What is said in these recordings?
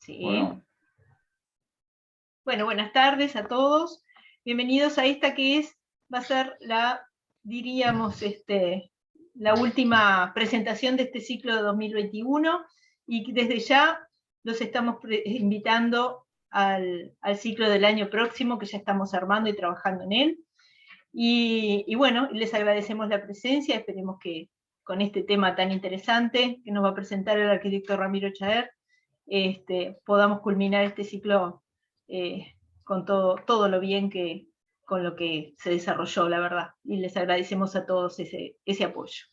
Sí. Bueno. Bueno, buenas tardes a todos. Bienvenidos a esta que va a ser diríamos, la última presentación de este ciclo de 2021, y desde ya los estamos invitando al ciclo del año próximo, que ya estamos armando y trabajando en él. Y bueno, les agradecemos la presencia, esperemos que con este tema tan interesante que nos va a presentar el arquitecto Ramiro Chaer, podamos culminar este ciclo con todo lo bien con lo que se desarrolló, la verdad. Y les agradecemos a todos ese apoyo.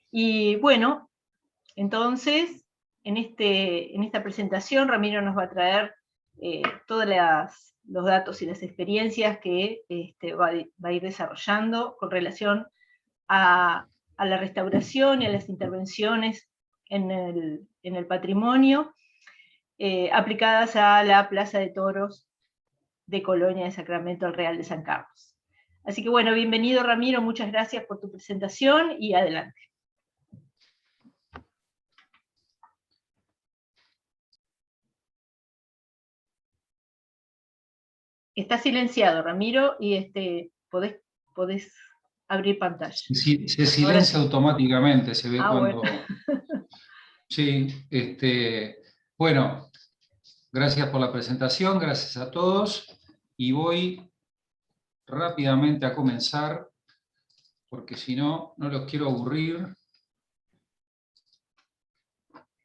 Y bueno, entonces, en esta presentación, Ramiro nos va a traer todos los datos y las experiencias que va a ir desarrollando con relación a la restauración y a las intervenciones en el patrimonio, aplicadas a la Plaza de Toros de Colonia de Sacramento al Real de San Carlos. Así que bueno, bienvenido Ramiro, muchas gracias por tu presentación y adelante. Está silenciado, Ramiro, y podés abrir pantalla. Sí, se silencia automáticamente, se ve cuando... Bueno. Sí, bueno, gracias por la presentación, gracias a todos, y voy rápidamente a comenzar, porque si no, no los quiero aburrir.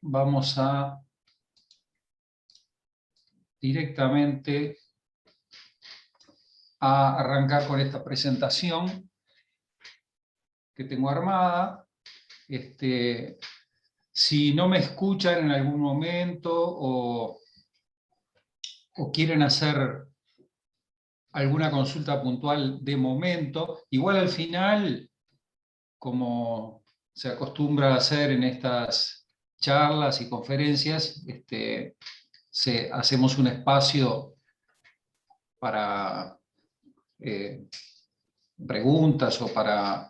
Vamos a directamente a arrancar con esta presentación que tengo armada. Si no me escuchan en algún momento o quieren hacer alguna consulta puntual de momento, igual al final, como se acostumbra a hacer en estas charlas y conferencias, hacemos un espacio para preguntas o para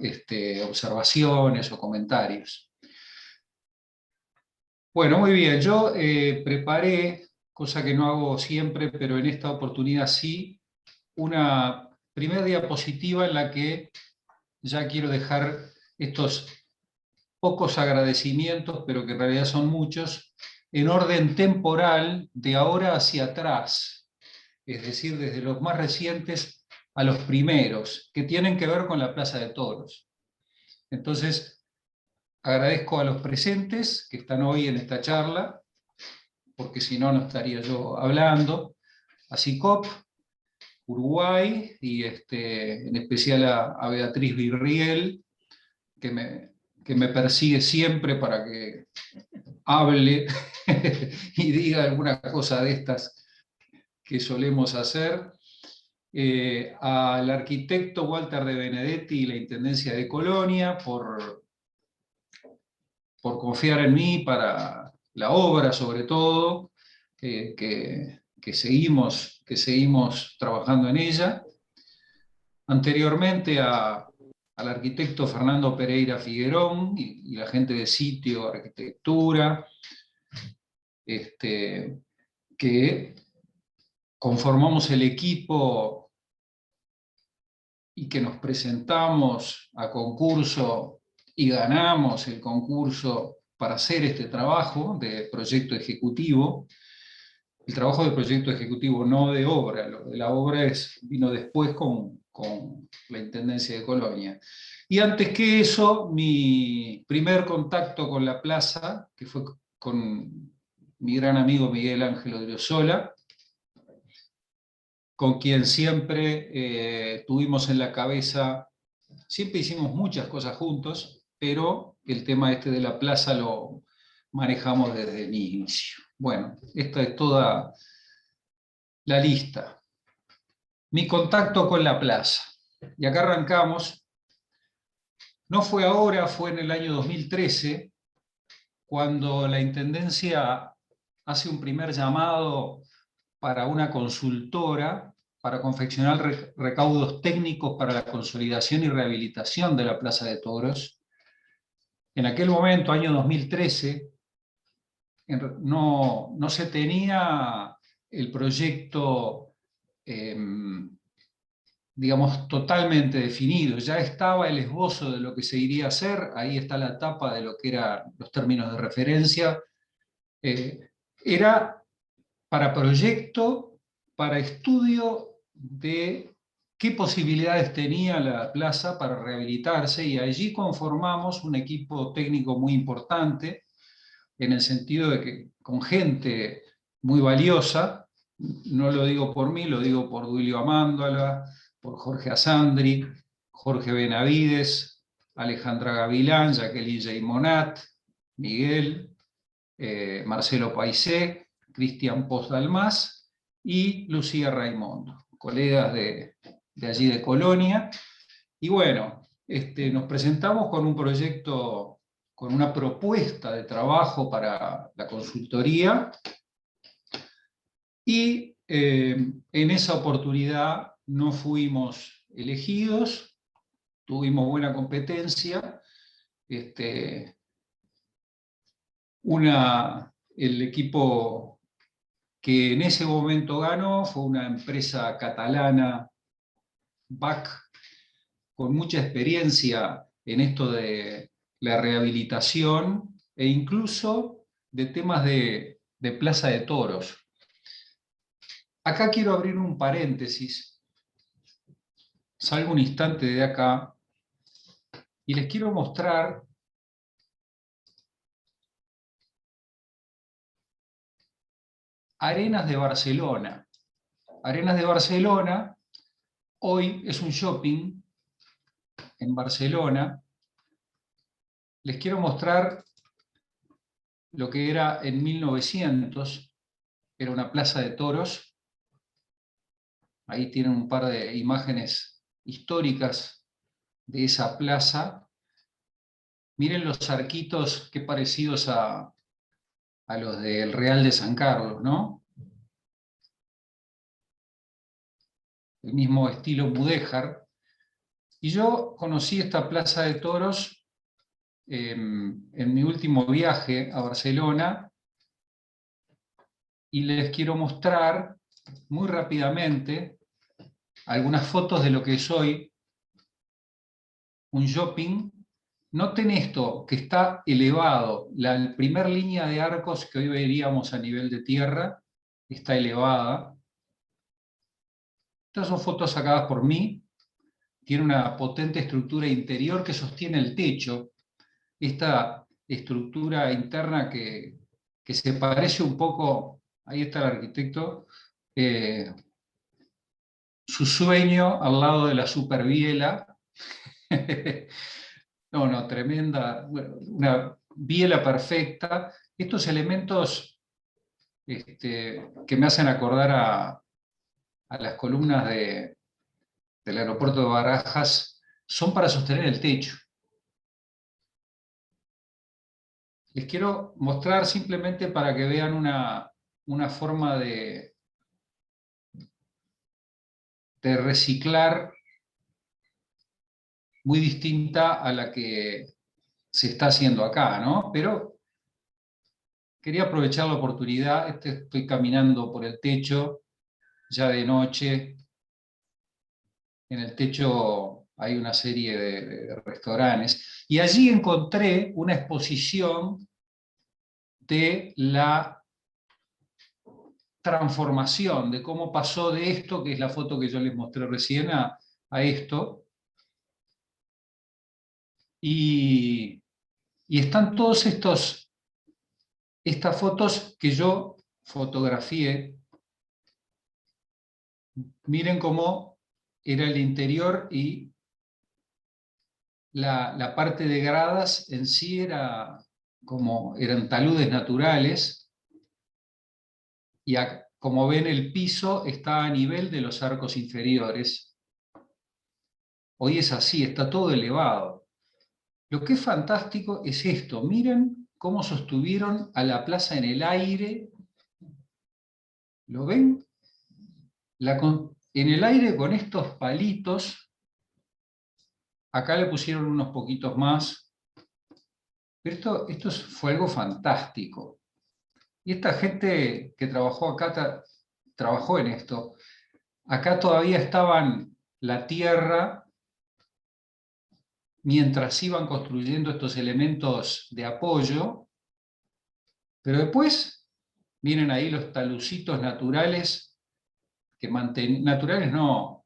observaciones o comentarios. Bueno, muy bien, yo preparé, cosa que no hago siempre, pero en esta oportunidad sí, una primera diapositiva en la que ya quiero dejar estos pocos agradecimientos, pero que en realidad son muchos, en orden temporal de ahora hacia atrás, es decir, desde los más recientes a los primeros, que tienen que ver con la Plaza de Toros. Entonces, agradezco a los presentes que están hoy en esta charla, porque si no, no estaría yo hablando, a CICOP, Uruguay, y en especial a Beatriz Virriel, que me persigue siempre para que hable y diga alguna cosa de estas que solemos hacer, al arquitecto Walter de Benedetti y la Intendencia de Colonia por confiar en mí para la obra, sobre todo, que seguimos trabajando en ella. Anteriormente al arquitecto Fernando Pereira Figuerón y la gente de Sitio Arquitectura, que conformamos el equipo y que nos presentamos a concurso y ganamos el concurso para hacer este trabajo de proyecto ejecutivo. El trabajo de proyecto ejecutivo, no de obra. Lo de la obra vino después con la Intendencia de Colonia. Y antes que eso, mi primer contacto con la plaza, que fue con mi gran amigo Miguel Ángel Odriozola, con quien siempre tuvimos en la cabeza, siempre hicimos muchas cosas juntos, pero el tema de la plaza lo manejamos desde el inicio. Bueno, esta es toda la lista. Mi contacto con la plaza. Y acá arrancamos. No fue ahora, fue en el año 2013, cuando la Intendencia hace un primer llamado para una consultora para confeccionar recaudos técnicos para la consolidación y rehabilitación de la Plaza de Toros. En aquel momento, año 2013, no se tenía el proyecto, digamos, totalmente definido. Ya estaba el esbozo de lo que se iría a hacer, ahí está la tapa de lo que eran los términos de referencia. Era para proyecto, para estudio de qué posibilidades tenía la plaza para rehabilitarse, y allí conformamos un equipo técnico muy importante, en el sentido de que con gente muy valiosa, no lo digo por mí, lo digo por Duilio Amándola, por Jorge Asandri, Jorge Benavides, Alejandra Gavilán, Jacqueline J. Monat, Miguel, Marcelo Paisé, Cristian Pozdalmás y Lucía Raimondo, colegas de allí de Colonia. Y bueno, nos presentamos con un proyecto, con una propuesta de trabajo para la consultoría, y en esa oportunidad no fuimos elegidos, tuvimos buena competencia. El equipo que en ese momento ganó fue una empresa catalana, BAC, con mucha experiencia en esto de la rehabilitación e incluso de temas de plaza de toros. Acá quiero abrir un paréntesis, salgo un instante de acá y les quiero mostrar Arenas de Barcelona. Arenas de Barcelona hoy es un shopping en Barcelona. Les quiero mostrar lo que era en 1900, era una plaza de toros. Ahí tienen un par de imágenes históricas de esa plaza. Miren los arquitos, qué parecidos a los del Real de San Carlos, ¿no? El mismo estilo mudéjar. Y yo conocí esta plaza de toros en mi último viaje a Barcelona, y les quiero mostrar muy rápidamente algunas fotos de lo que es hoy un shopping. Noten esto, que está elevado, la primera línea de arcos que hoy veríamos a nivel de tierra está elevada. Estas son fotos sacadas por mí. Tiene una potente estructura interior que sostiene el techo. Esta estructura interna que se parece un poco, ahí está el arquitecto, su sueño al lado de la superbiela. No, tremenda, bueno, una biela perfecta. Estos elementos que me hacen acordar a las columnas del aeropuerto de Barajas, son para sostener el techo. Les quiero mostrar simplemente para que vean una forma de reciclar muy distinta a la que se está haciendo acá, ¿no? Pero quería aprovechar la oportunidad. Estoy caminando por el techo, ya de noche. En el techo hay una serie de restaurantes, y allí encontré una exposición de la transformación, de cómo pasó de esto, que es la foto que yo les mostré recién, a esto. Y están todos estas fotos que yo fotografié. Miren cómo era el interior, y la parte de gradas en sí eran taludes naturales, y como ven, el piso está a nivel de los arcos inferiores. Hoy es así, está todo elevado. Lo que es fantástico es esto. Miren cómo sostuvieron a la plaza en el aire. ¿Lo ven? En el aire con estos palitos. Acá le pusieron unos poquitos más. Pero esto fue algo fantástico. Y esta gente que trabajó acá, trabajó en esto. Acá todavía estaban la tierra, mientras iban construyendo estos elementos de apoyo, pero después vienen ahí los talucitos naturales, que naturales no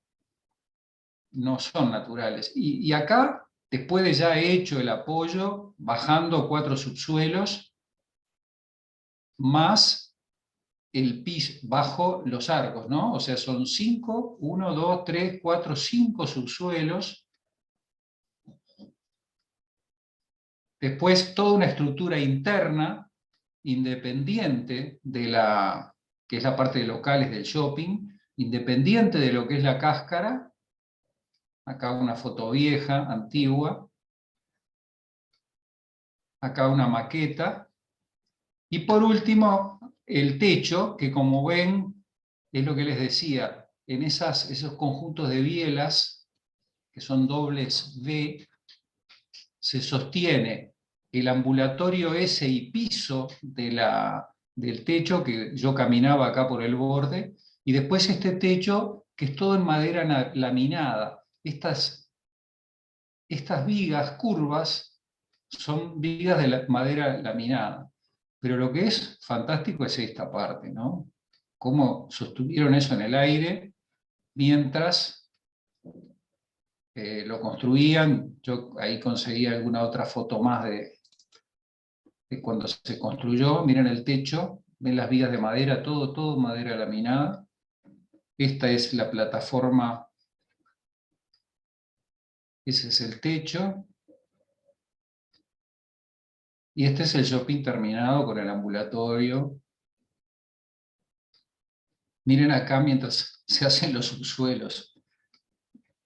son naturales. Y acá, después de ya hecho el apoyo, bajando 4 subsuelos, más el piso bajo los arcos, ¿no? O sea, son 5, 1, 2, 3, 4, 5 subsuelos. Después toda una estructura interna, independiente de la, que es la parte de locales del shopping, independiente de lo que es la cáscara. Acá una foto vieja, antigua. Acá una maqueta. Y por último, el techo, que como ven, es lo que les decía, en esos conjuntos de bielas, que son dobles V, se sostiene el ambulatorio ese y piso del techo, que yo caminaba acá por el borde, y después este techo, que es todo en madera laminada. Estas vigas curvas son vigas de madera laminada. Pero lo que es fantástico es esta parte, ¿no? Cómo sostuvieron eso en el aire mientras lo construían. Yo ahí conseguí alguna otra foto más de cuando se construyó. Miren el techo, ven las vigas de madera, todo madera laminada. Esta es la plataforma, ese es el techo. Y este es el shopping terminado con el ambulatorio. Miren acá mientras se hacen los subsuelos,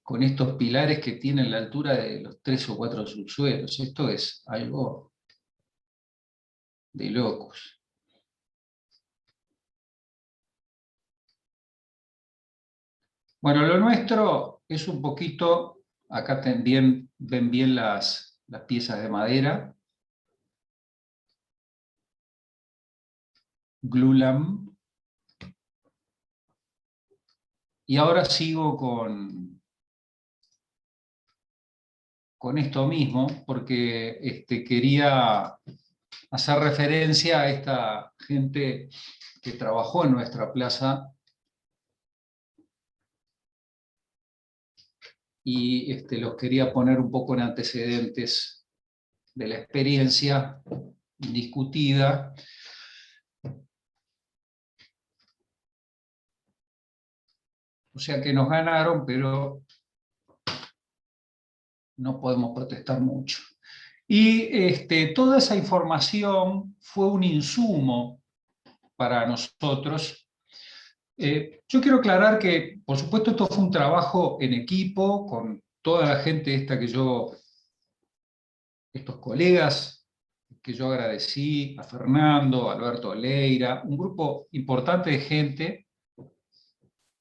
con estos pilares que tienen la altura de los 3 o 4 subsuelos. Esto es algo de locos. Bueno, lo nuestro es un poquito, acá también ven bien las piezas de madera. Glulam. Y ahora sigo con esto mismo, porque quería hacer referencia a esta gente que trabajó en nuestra plaza y los quería poner un poco en antecedentes de la experiencia discutida. O sea que nos ganaron, pero no podemos protestar mucho. Y toda esa información fue un insumo para nosotros. Yo quiero aclarar que, por supuesto, esto fue un trabajo en equipo con toda la gente estos colegas que yo agradecí, a Fernando, a Alberto Leira, un grupo importante de gente,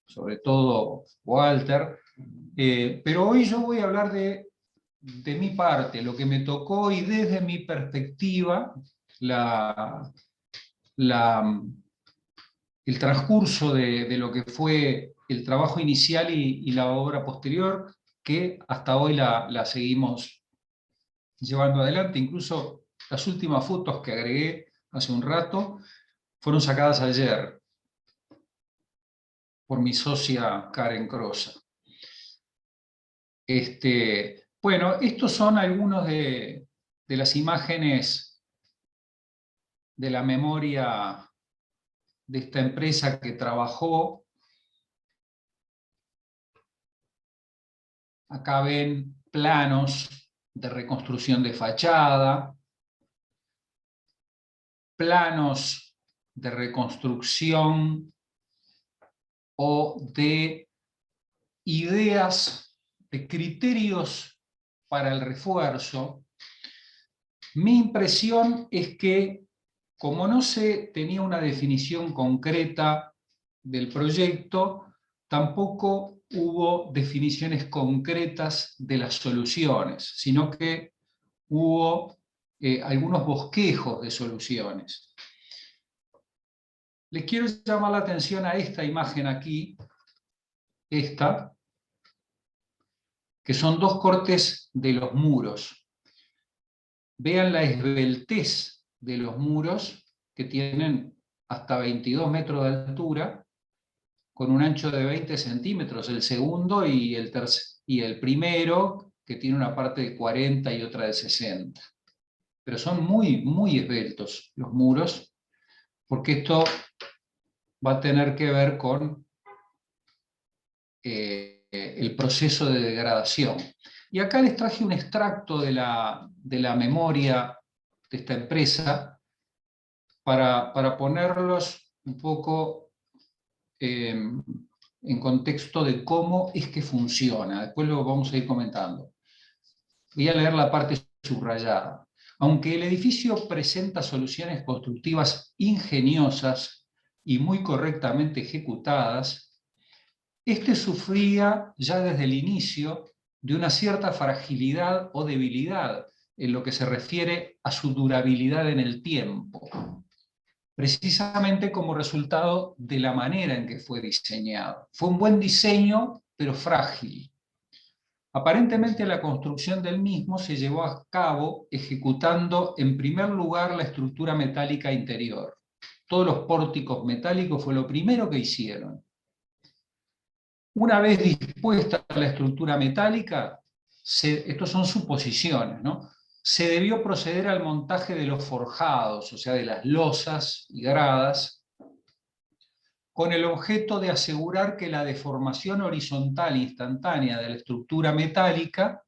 sobre todo Walter, pero hoy yo voy a hablar de mi parte, lo que me tocó y desde mi perspectiva, el transcurso de lo que fue el trabajo inicial y la obra posterior, que hasta hoy la seguimos llevando adelante. Incluso las últimas fotos que agregué hace un rato fueron sacadas ayer por mi socia Karen Crosa. Bueno, estos son algunos de las imágenes de la memoria de esta empresa que trabajó. Acá ven planos de reconstrucción de fachada, planos de reconstrucción o de ideas, de criterios para el refuerzo. Mi impresión es que, como no se tenía una definición concreta del proyecto, tampoco hubo definiciones concretas de las soluciones, sino que hubo algunos bosquejos de soluciones. Les quiero llamar la atención a esta imagen aquí, esta, que son dos cortes de los muros. Vean la esbeltez de los muros, que tienen hasta 22 metros de altura, con un ancho de 20 centímetros, el segundo y el primero, que tiene una parte de 40 y otra de 60. Pero son muy, muy esbeltos los muros, porque esto va a tener que ver con el proceso de degradación. Y acá les traje un extracto de la memoria de esta empresa para ponerlos un poco en contexto de cómo es que funciona. Después lo vamos a ir comentando. Voy a leer la parte subrayada. Aunque el edificio presenta soluciones constructivas ingeniosas y muy correctamente ejecutadas, este sufría ya desde el inicio de una cierta fragilidad o debilidad en lo que se refiere a su durabilidad en el tiempo, precisamente como resultado de la manera en que fue diseñado. Fue un buen diseño, pero frágil. Aparentemente la construcción del mismo se llevó a cabo ejecutando en primer lugar la estructura metálica interior. Todos los pórticos metálicos fue lo primero que hicieron. Una vez dispuesta la estructura metálica, estos son suposiciones, ¿no? Se debió proceder al montaje de los forjados, o sea, de las losas y gradas, con el objeto de asegurar que la deformación horizontal instantánea de la estructura metálica,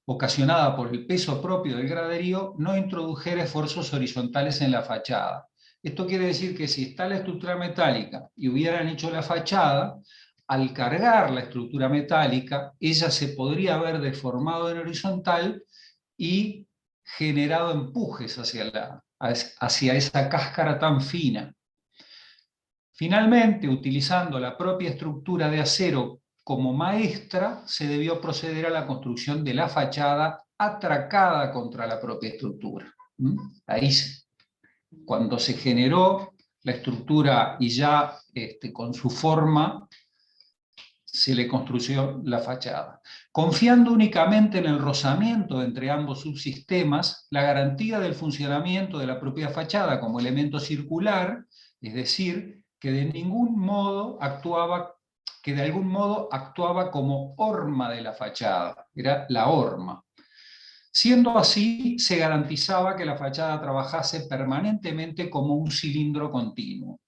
ocasionada por el peso propio del graderío, no introdujera esfuerzos horizontales en la fachada. Esto quiere decir que si está la estructura metálica y hubieran hecho la fachada, al cargar la estructura metálica, ella se podría haber deformado en horizontal y generado empujes hacia esa cáscara tan fina. Finalmente, utilizando la propia estructura de acero como maestra, se debió proceder a la construcción de la fachada atracada contra la propia estructura. Ahí, cuando se generó la estructura y ya con su forma, se le construyó la fachada. Confiando únicamente en el rozamiento entre ambos subsistemas, la garantía del funcionamiento de la propia fachada como elemento circular, es decir, que de algún modo actuaba como horma de la fachada, era la horma. Siendo así, se garantizaba que la fachada trabajase permanentemente como un cilindro continuo.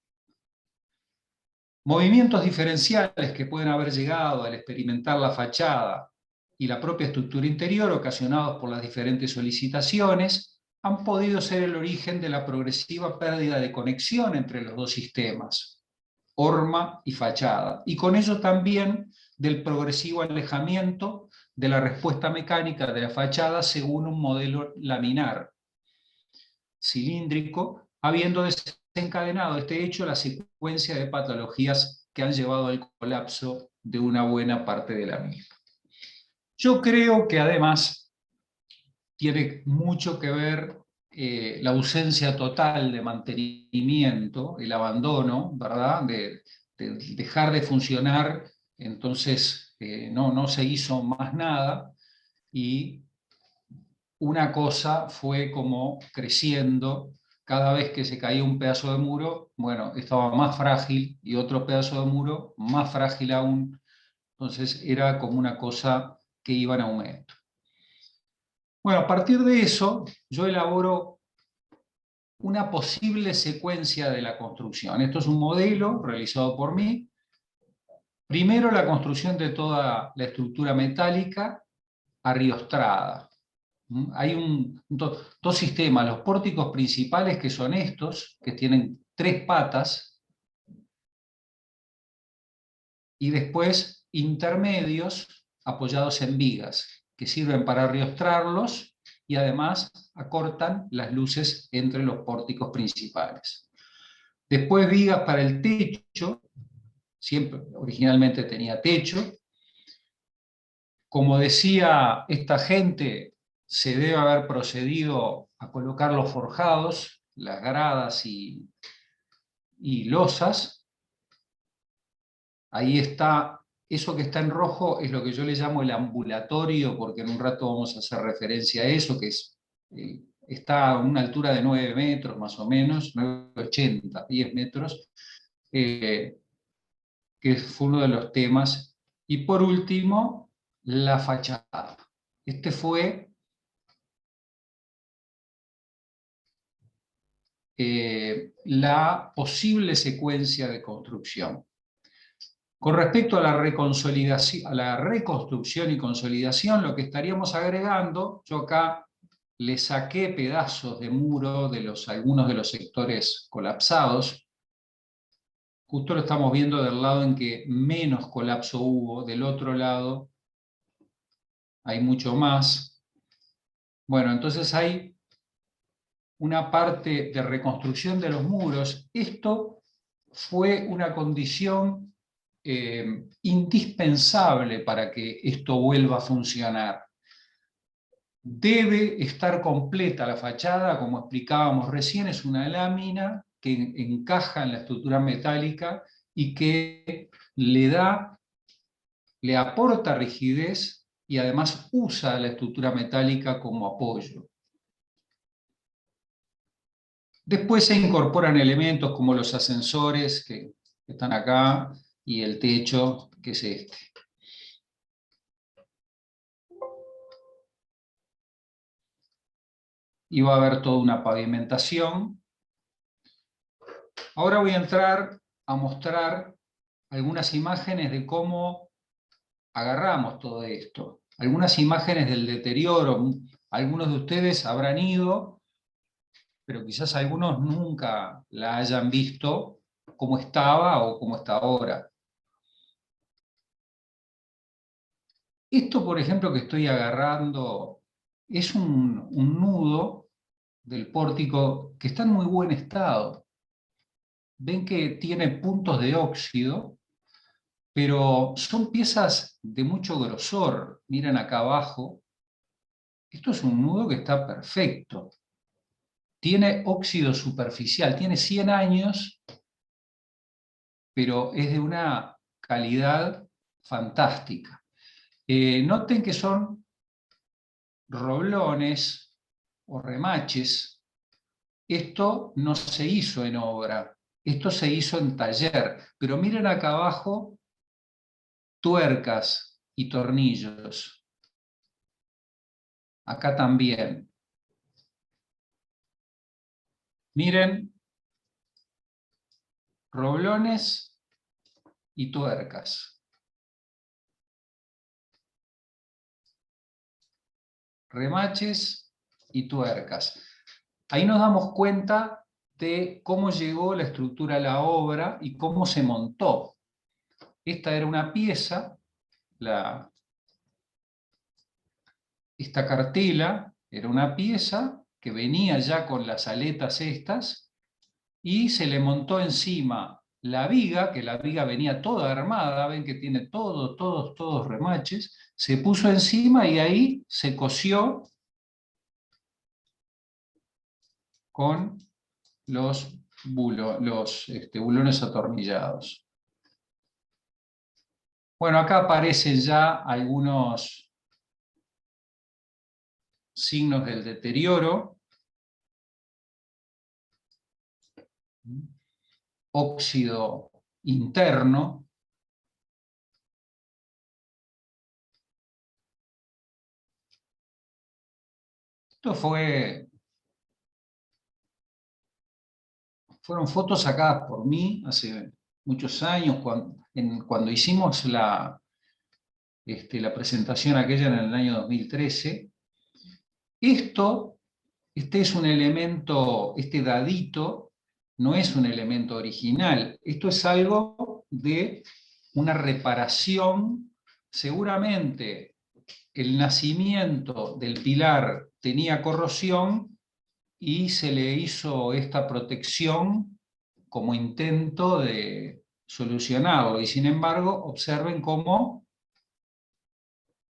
Movimientos diferenciales que pueden haber llegado al experimentar la fachada y la propia estructura interior, ocasionados por las diferentes solicitaciones, han podido ser el origen de la progresiva pérdida de conexión entre los dos sistemas, horma y fachada, y con ello también del progresivo alejamiento de la respuesta mecánica de la fachada según un modelo laminar cilíndrico, habiendo desencadenado este hecho la secuencia de patologías que han llevado al colapso de una buena parte de la misma. Yo creo que además tiene mucho que ver la ausencia total de mantenimiento, el abandono, ¿verdad? De dejar de funcionar, entonces no se hizo más nada, y una cosa fue como creciendo. Cada vez que se caía un pedazo de muro, bueno, estaba más frágil, y otro pedazo de muro más frágil aún. Entonces era como una cosa que iba en aumento. Bueno, a partir de eso, yo elaboro una posible secuencia de la construcción. Esto es un modelo realizado por mí. Primero, la construcción de toda la estructura metálica arriostrada. Hay dos sistemas, los pórticos principales, que son estos, que tienen 3 patas, y después intermedios apoyados en vigas, que sirven para arriostrarlos y además acortan las luces entre los pórticos principales. Después vigas para el techo, siempre, originalmente tenía techo. Como decía esta gente, se debe haber procedido a colocar los forjados, las gradas y y losas. Ahí está, eso que está en rojo es lo que yo le llamo el ambulatorio, porque en un rato vamos a hacer referencia a eso, que es, está a una altura de 9 metros más o menos, 9,80, 10 metros, que fue uno de los temas. Y por último, la fachada. Este fue la posible secuencia de construcción. Con respecto a la reconstrucción y consolidación, lo que estaríamos agregando, yo acá le saqué pedazos de muro de algunos de los sectores colapsados. Justo lo estamos viendo del lado en que menos colapso hubo, del otro lado hay mucho más. Bueno, entonces hay una parte de reconstrucción de los muros. Esto fue una condición indispensable para que esto vuelva a funcionar. Debe estar completa la fachada, como explicábamos recién, es una lámina que encaja en la estructura metálica y que le aporta rigidez y además usa la estructura metálica como apoyo. Después se incorporan elementos como los ascensores que están acá y el techo, que es este. Y va a haber toda una pavimentación. Ahora voy a entrar a mostrar algunas imágenes de cómo agarramos todo esto. Algunas imágenes del deterioro. Algunos de ustedes habrán ido, pero quizás algunos nunca la hayan visto cómo estaba o cómo está ahora. Esto, por ejemplo, que estoy agarrando, es un nudo del pórtico que está en muy buen estado. Ven que tiene puntos de óxido, pero son piezas de mucho grosor. Miren acá abajo. Esto es un nudo que está perfecto. Tiene óxido superficial, tiene 100 años, pero es de una calidad fantástica. Noten que son roblones o remaches. Esto no se hizo en obra, esto se hizo en taller. Pero miren acá abajo, tuercas y tornillos. Acá también. Miren, roblones y tuercas. Remaches y tuercas. Ahí nos damos cuenta de cómo llegó la estructura a la obra y cómo se montó. Esta era una pieza, esta cartela era una pieza que venía ya con las aletas estas y se le montó encima la viga, que la viga venía toda armada, ven que tiene todos remaches, se puso encima y ahí se cosió con los bulones atornillados. Bueno, acá aparecen ya algunos signos del deterioro. Óxido interno. Esto fueron fotos sacadas por mí hace muchos años, cuando hicimos la presentación aquella en el año 2013. Este es un elemento, este dadito, no es un elemento original. Esto es algo de una reparación. Seguramente el nacimiento del pilar tenía corrosión y se le hizo esta protección como intento de solucionarlo. Y sin embargo, observen cómo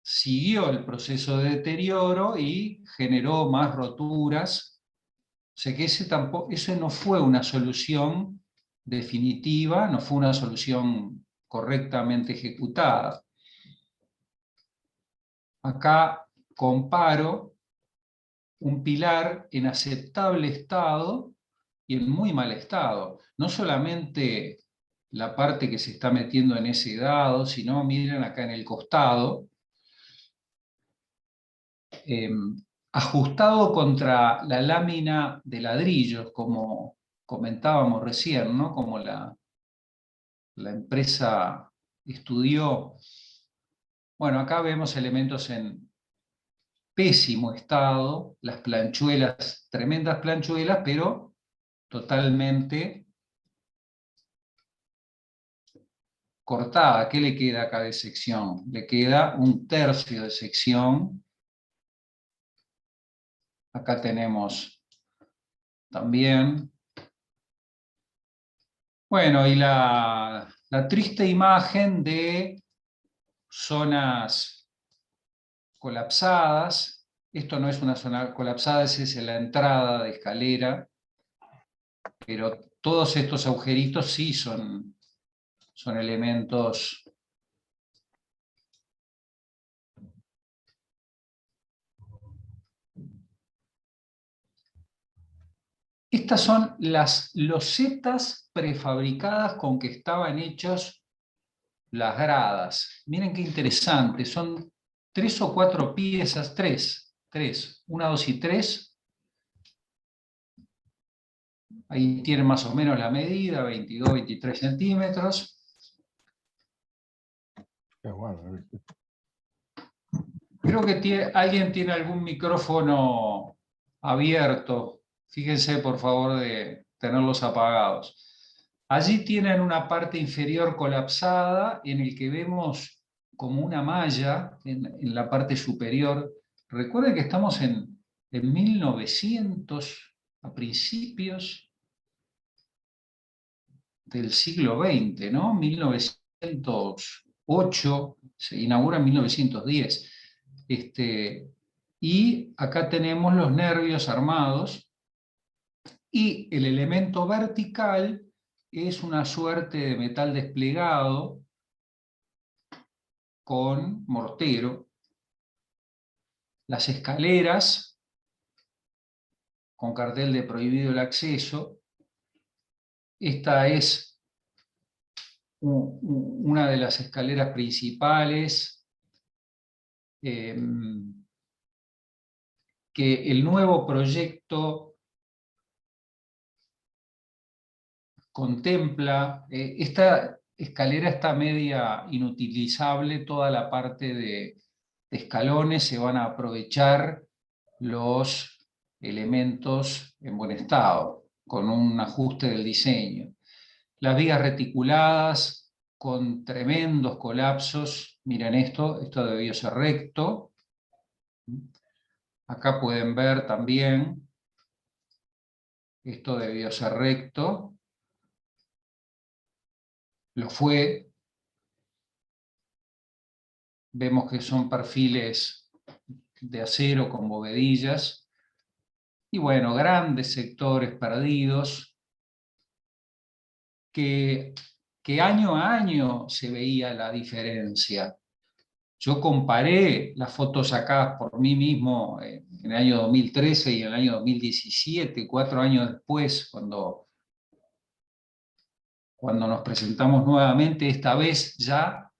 siguió el proceso de deterioro y generó más roturas. O sea que ese no fue una solución definitiva, no fue una solución correctamente ejecutada. Acá comparo un pilar en aceptable estado y en muy mal estado. No solamente la parte que se está metiendo en ese dado, sino miren acá en el costado, ajustado contra la lámina de ladrillos, como comentábamos recién, ¿no? Como la empresa estudió. Bueno, acá vemos elementos en pésimo estado, las planchuelas, tremendas planchuelas, pero totalmente cortada. ¿Qué le queda acá de sección? Le queda un tercio de sección. Acá tenemos también. Bueno, y la triste imagen de zonas colapsadas. Esto no es una zona colapsada, es la entrada de escalera, pero todos estos agujeritos sí son elementos. Estas son las losetas prefabricadas con que estaban hechas las gradas. Miren qué interesante, son 3 o 4 piezas, 3, 1, 2 y 3. Ahí tienen más o menos la medida, 22, 23 centímetros. Creo que alguien tiene algún micrófono abierto. Fíjense, por favor, de tenerlos apagados. Allí tienen una parte inferior colapsada en el que vemos como una malla en la parte superior. Recuerden que estamos en 1900, a principios del siglo XX, ¿no? 1908, se inaugura en 1910. Y acá tenemos los nervios armados, y el elemento vertical es una suerte de metal desplegado con mortero. Las escaleras con cartel de prohibido el acceso. Esta es una de las escaleras principales que el nuevo proyecto contempla. Esta escalera está media inutilizable, toda la parte de escalones se van a aprovechar los elementos en buen estado, con un ajuste del diseño. Las vigas reticuladas con tremendos colapsos. Miren esto debió ser recto. Acá pueden ver también, esto debió ser recto. Lo fue. Vemos que son perfiles de acero con bovedillas. Y bueno, grandes sectores perdidos que año a año se veía la diferencia. Yo comparé las fotos sacadas por mí mismo en el año 2013 y en el año 2017, 4 años después, cuando nos presentamos nuevamente, esta vez ya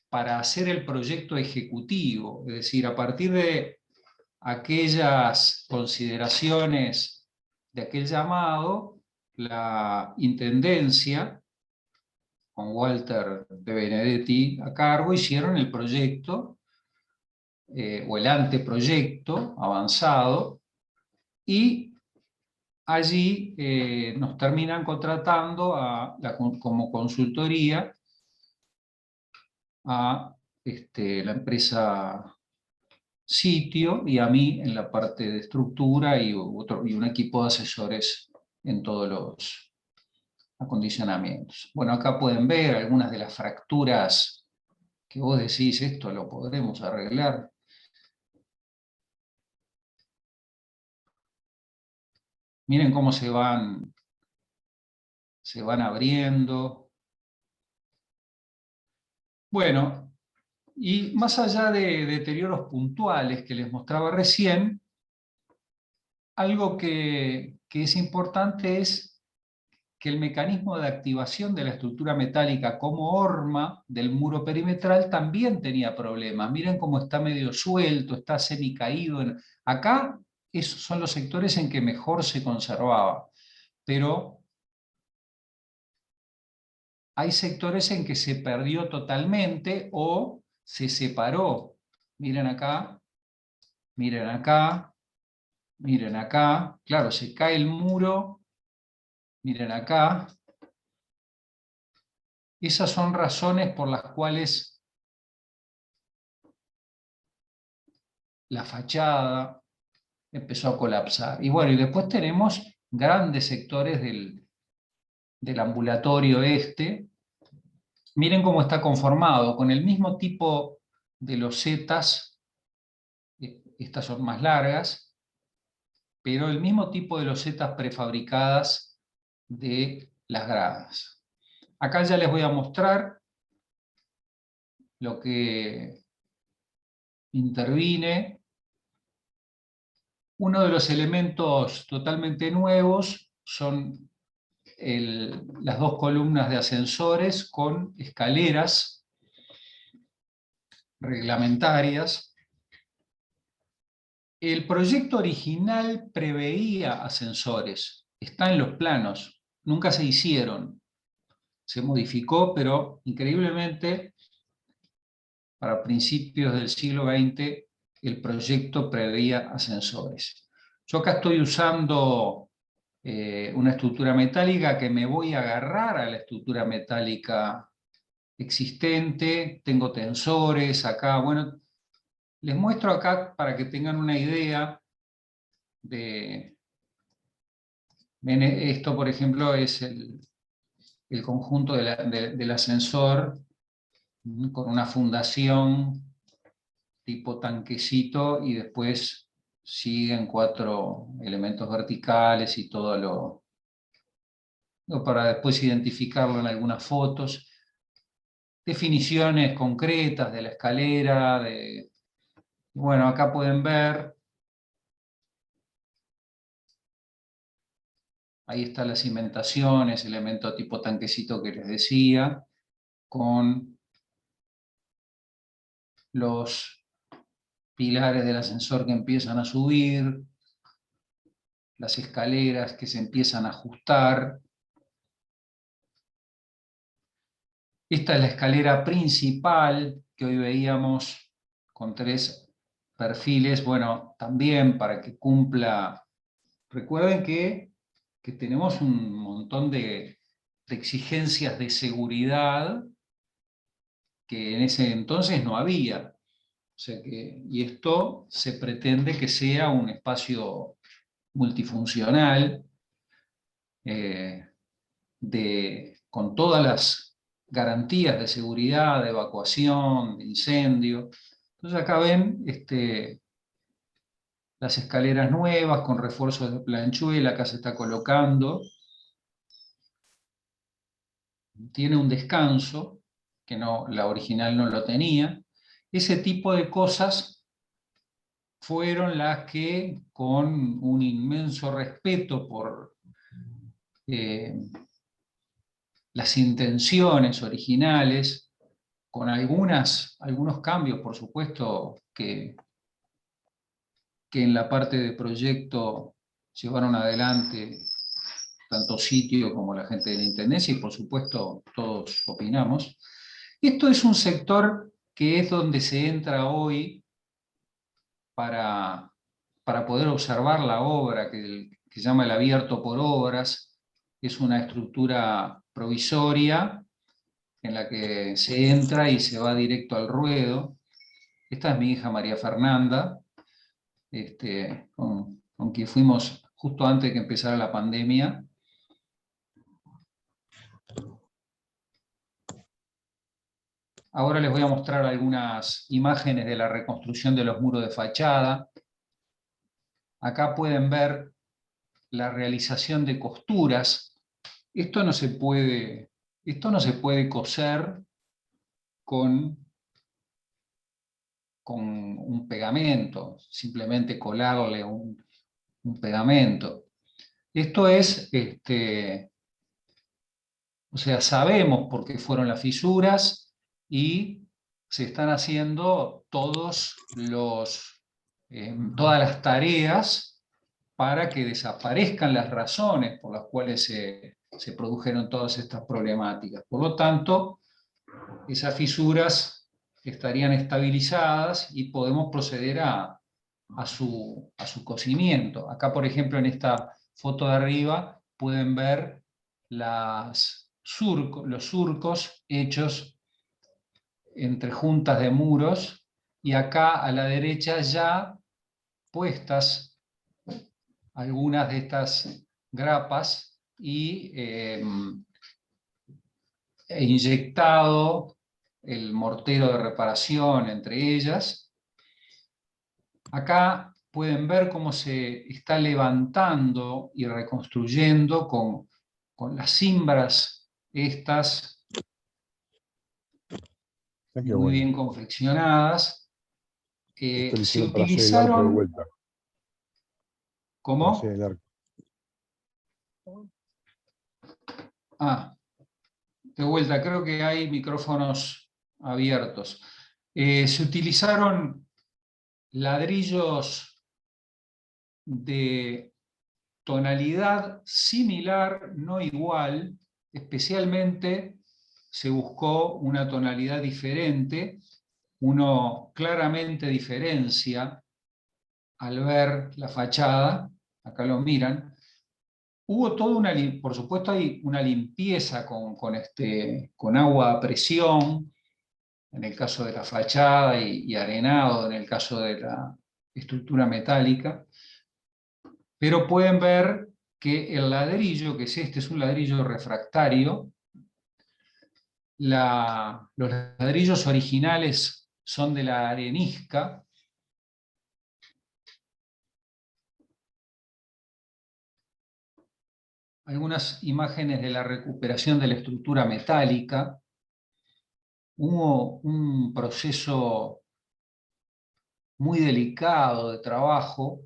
para hacer el proyecto ejecutivo, es decir, a partir de aquellas consideraciones de aquel llamado, la Intendencia, con Walter de Benedetti a cargo, hicieron el proyecto o el anteproyecto avanzado, y allí nos terminan contratando como consultoría a la empresa Sitio y a mí en la parte de estructura y un equipo de asesores en todos los acondicionamientos. Bueno, acá pueden ver algunas de las fracturas que vos decís, esto lo podremos arreglar. Miren cómo se van se van abriendo. Bueno, y más allá de deterioros puntuales que les mostraba recién, algo que es importante es que el mecanismo de activación de la estructura metálica como horma del muro perimetral también tenía problemas. Miren cómo está medio suelto, está semicaído. Acá esos son los sectores en que mejor se conservaba, pero hay sectores en que se perdió totalmente o se separó. Miren acá, miren acá, miren acá. Claro, se cae el muro, miren acá. Esas son razones por las cuales la fachada empezó a colapsar. Y bueno, y después tenemos grandes sectores del ambulatorio este. Miren cómo está conformado, con el mismo tipo de losetas, estas son más largas, pero el mismo tipo de losetas prefabricadas de las gradas. Acá ya les voy a mostrar lo que intervine. Uno de los elementos totalmente nuevos son las dos columnas de ascensores con escaleras reglamentarias. El proyecto original preveía ascensores, está en los planos, nunca se hicieron. Se modificó, pero increíblemente, para principios del siglo XX, el proyecto preveía ascensores. Yo acá estoy usando una estructura metálica que me voy a agarrar a la estructura metálica existente, tengo tensores acá, bueno, les muestro acá para que tengan una idea de... Esto, por ejemplo, es el conjunto del ascensor con una fundación tipo tanquecito y después siguen 4 elementos verticales y todo para después identificarlo en algunas fotos. Definiciones concretas de la escalera, bueno, acá pueden ver, ahí está la cimentación, ese elemento tipo tanquecito que les decía, con los pilares del ascensor que empiezan a subir, las escaleras que se empiezan a ajustar. Esta es la escalera principal que hoy veíamos con 3 perfiles, bueno, también para que cumpla. Recuerden que tenemos un montón de exigencias de seguridad que en ese entonces no había. O sea y esto se pretende que sea un espacio multifuncional, con todas las garantías de seguridad, de evacuación, de incendio. Entonces acá ven las escaleras nuevas con refuerzos de planchuela, acá se está colocando. Tiene un descanso, que la original no lo tenía. Ese tipo de cosas fueron las que, con un inmenso respeto por las intenciones originales, con algunos cambios, por supuesto, que en la parte de proyecto llevaron adelante tanto sitio como la gente de la Intendencia, y por supuesto todos opinamos. Esto es un sector que es donde se entra hoy para poder observar la obra, que se llama el abierto por obras. Es una estructura provisoria en la que se entra y se va directo al ruedo. Esta es mi hija María Fernanda, con quien fuimos justo antes de que empezara la pandemia. Ahora les voy a mostrar algunas imágenes de la reconstrucción de los muros de fachada. Acá pueden ver la realización de costuras esto no se puede coser con un pegamento, simplemente colarle un pegamento. Esto es, o sea, sabemos por qué fueron las fisuras y se están haciendo todas las tareas para que desaparezcan las razones por las cuales se produjeron todas estas problemáticas. Por lo tanto, esas fisuras estarían estabilizadas y podemos proceder a su cocimiento. Acá, por ejemplo, en esta foto de arriba pueden ver los surcos hechos entre juntas de muros, y acá a la derecha ya puestas algunas de estas grapas y inyectado el mortero de reparación entre ellas. Acá pueden ver cómo se está levantando y reconstruyendo con las cimbras estas muy bien confeccionadas. Se utilizaron... ¿Cómo? De vuelta, creo que hay micrófonos abiertos. Se utilizaron ladrillos de tonalidad similar, no igual, especialmente se buscó una tonalidad diferente. Uno claramente diferencia al ver la fachada, acá lo miran. Hubo toda por supuesto hay una limpieza con agua a presión, en el caso de la fachada, y arenado en el caso de la estructura metálica. Pero pueden ver que el ladrillo, que es un ladrillo refractario. Los ladrillos originales son de la arenisca. Algunas imágenes de la recuperación de la estructura metálica. Hubo un proceso muy delicado de trabajo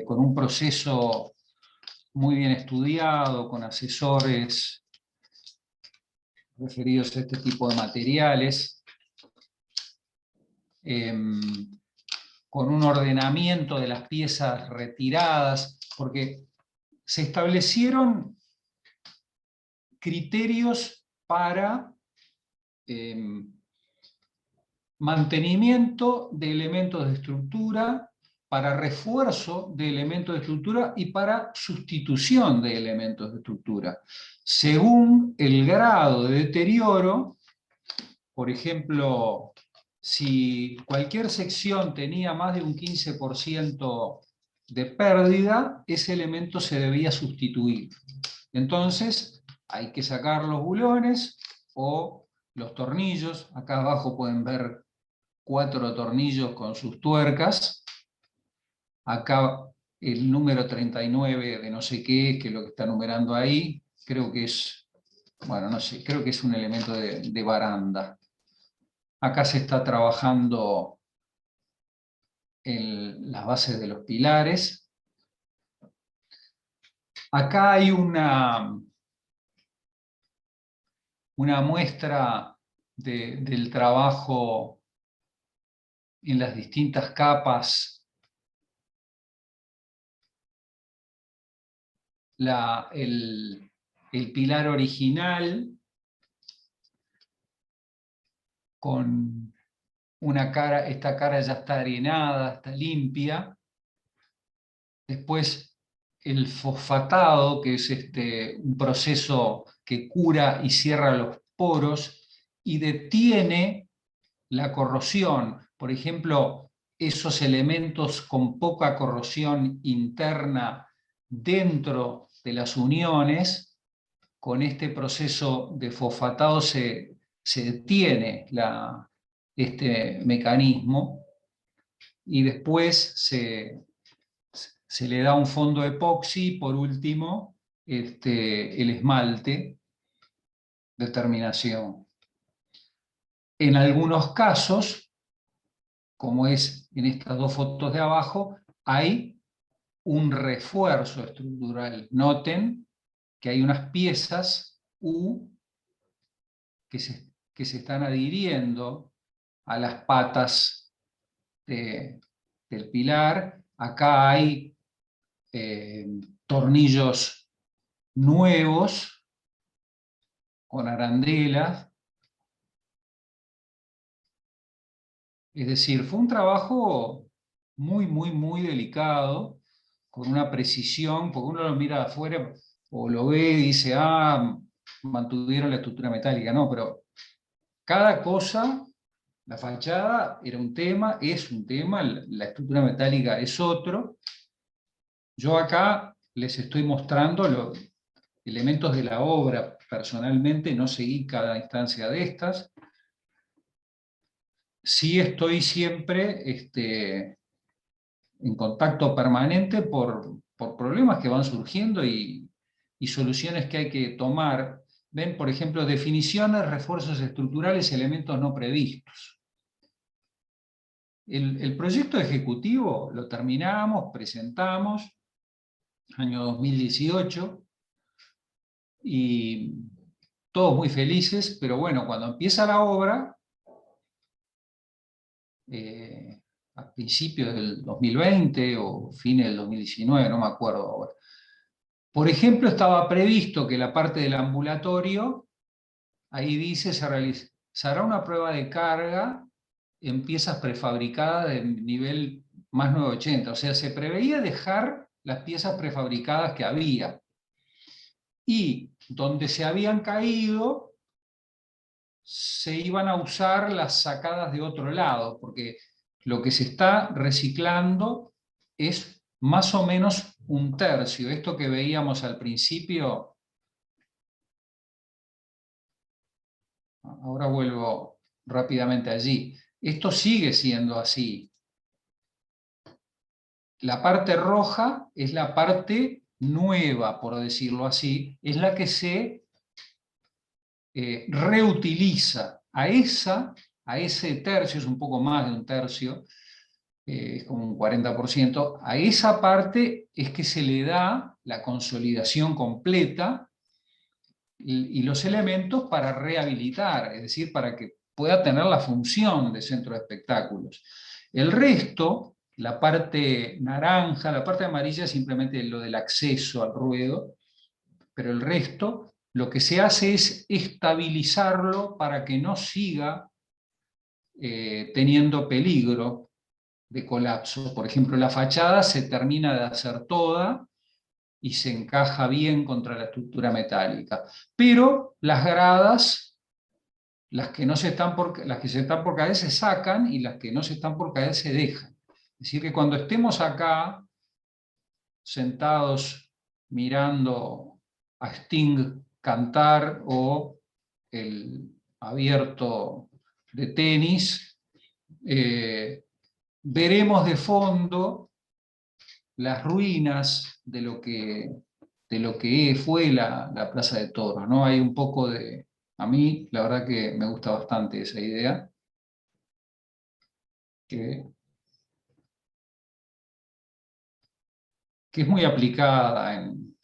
con un proceso muy bien estudiado, con asesores referidos a este tipo de materiales, con un ordenamiento de las piezas retiradas, porque se establecieron criterios para mantenimiento de elementos de estructura, para refuerzo de elementos de estructura y para sustitución de elementos de estructura. Según el grado de deterioro, por ejemplo, si cualquier sección tenía más de un 15% de pérdida, ese elemento se debía sustituir. Entonces, hay que sacar los bulones o los tornillos. Acá abajo pueden ver 4 tornillos con sus tuercas. Acá el número 39 de no sé qué, que es lo que está numerando ahí, creo que es, bueno, no sé, creo que es un elemento de baranda. Acá se está trabajando en las bases de los pilares. Acá hay una muestra del trabajo en las distintas capas. El pilar original con una cara, esta cara ya está arenada, está limpia. Después el fosfatado, que es un proceso que cura y cierra los poros y detiene la corrosión. Por ejemplo, esos elementos con poca corrosión interna dentro de las uniones, con este proceso de fosfatado se detiene este mecanismo. y después se le da un fondo epoxi, por último, el esmalte de terminación. En algunos casos, como es en estas dos fotos de abajo, hay un refuerzo estructural. Noten que hay unas piezas U que se están adhiriendo a las patas del pilar. Acá hay tornillos nuevos con arandelas. Es decir, fue un trabajo muy, muy, muy delicado, con una precisión, porque uno lo mira de afuera o lo ve y dice, mantuvieron la estructura metálica. No, pero cada cosa, la fachada era un tema, es un tema, la estructura metálica es otro. Yo acá les estoy mostrando los elementos de la obra. Personalmente no seguí cada instancia de estas. Sí estoy siempre en contacto permanente por problemas que van surgiendo y soluciones que hay que tomar. Ven, por ejemplo, definiciones, refuerzos estructurales, elementos no previstos. El proyecto ejecutivo lo terminamos, presentamos, año 2018, y todos muy felices, pero bueno, cuando empieza la obra, a principios del 2020 o fines del 2019, no me acuerdo ahora. Por ejemplo, estaba previsto que la parte del ambulatorio, ahí dice, se realizará una prueba de carga en piezas prefabricadas de nivel más 980, o sea, se preveía dejar las piezas prefabricadas que había. Y donde se habían caído, se iban a usar las sacadas de otro lado, porque lo que se está reciclando es más o menos un tercio. Esto que veíamos al principio, ahora vuelvo rápidamente allí, esto sigue siendo así. La parte roja es la parte nueva, por decirlo así, es la que se reutiliza. A ese tercio, es un poco más de un tercio, es como un 40%, a esa parte es que se le da la consolidación completa y los elementos para rehabilitar, es decir, para que pueda tener la función de centro de espectáculos. El resto, la parte naranja, la parte amarilla es simplemente lo del acceso al ruedo, pero el resto, lo que se hace es estabilizarlo para que no siga teniendo peligro de colapso. Por ejemplo, la fachada se termina de hacer toda y se encaja bien contra la estructura metálica. Pero las gradas, las que se están por caer se sacan y las que no se están por caer se dejan. Es decir, que cuando estemos acá, sentados mirando a Sting cantar o el abierto de tenis, veremos de fondo las ruinas de lo que fue la Plaza de Toros, ¿no? Hay un poco de... A mí, la verdad que me gusta bastante esa idea. Que es muy aplicada en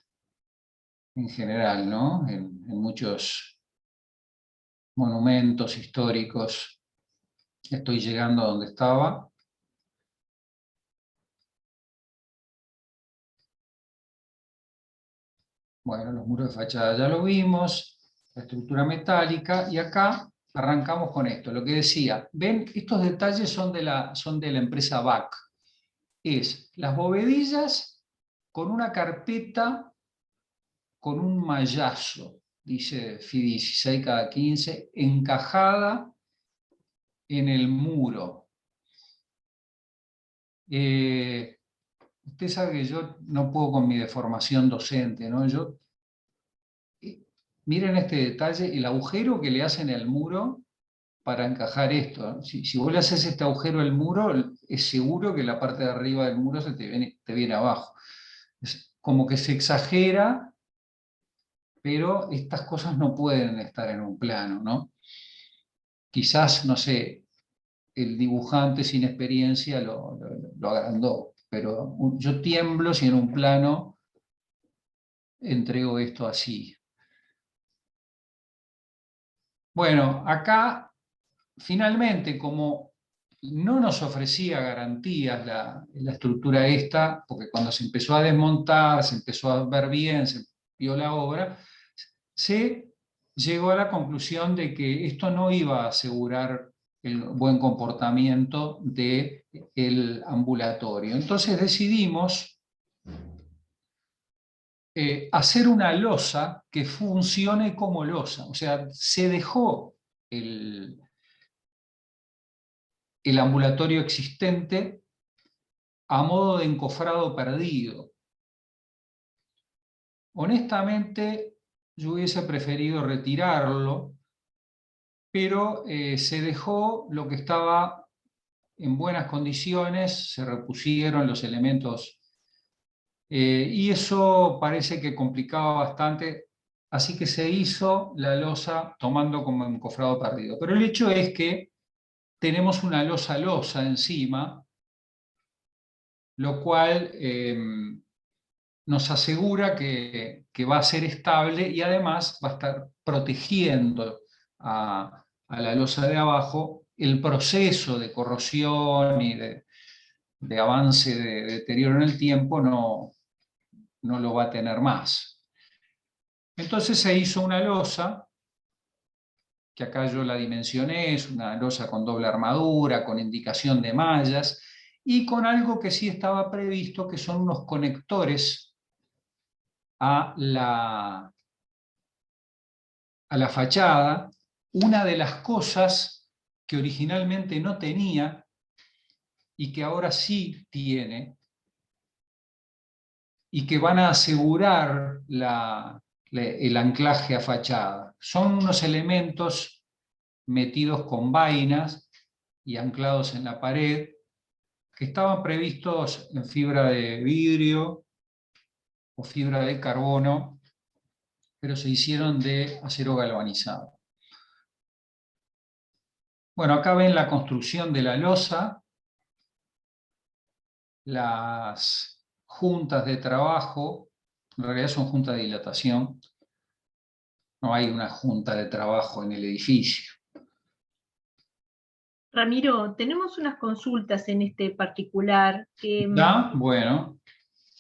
general, ¿no? En muchos monumentos históricos. Estoy llegando a donde estaba. Bueno, los muros de fachada ya lo vimos, la estructura metálica, y acá arrancamos con esto, lo que decía. Ven, estos detalles son de la empresa BAC. Es las bovedillas con una carpeta con un mallazo, dice FI 16 cada 15, encajada en el muro. Usted sabe que yo no puedo con mi deformación docente, ¿no? Miren este detalle, el agujero que le hacen al muro para encajar esto. Si vos le haces este agujero al muro, es seguro que la parte de arriba del muro te viene abajo. Es como que se exagera, pero estas cosas no pueden estar en un plano, ¿no? Quizás, no sé, el dibujante sin experiencia lo agrandó, pero yo tiemblo si en un plano entrego esto así. Bueno, acá finalmente, como no nos ofrecía garantías la estructura esta, porque cuando se empezó a desmontar, se empezó a ver bien, se vio la obra, se llegó a la conclusión de que esto no iba a asegurar el buen comportamiento del ambulatorio. Entonces decidimos hacer una losa que funcione como losa. O sea, se dejó el ambulatorio existente a modo de encofrado perdido. Honestamente, yo hubiese preferido retirarlo, pero se dejó lo que estaba en buenas condiciones, se repusieron los elementos y eso parece que complicaba bastante, así que se hizo la losa tomando como encofrado perdido. Pero el hecho es que tenemos una losa encima, lo cual nos asegura que va a ser estable y además va a estar protegiendo a la losa de abajo el proceso de corrosión y de avance de deterioro en el tiempo no lo va a tener más. Entonces se hizo una losa, que acá yo la dimensioné, es una losa con doble armadura, con indicación de mallas, y con algo que sí estaba previsto, que son unos conectores a la fachada. Una de las cosas que originalmente no tenía y que ahora sí tiene, y que van a asegurar el anclaje a fachada. Son unos elementos metidos con vainas y anclados en la pared, que estaban previstos en fibra de vidrio o fibra de carbono, pero se hicieron de acero galvanizado. Bueno, acá ven la construcción de la losa, las juntas de trabajo, en realidad son juntas de dilatación, no hay una junta de trabajo en el edificio. Ramiro, tenemos unas consultas en este particular ¿Ya? Bueno,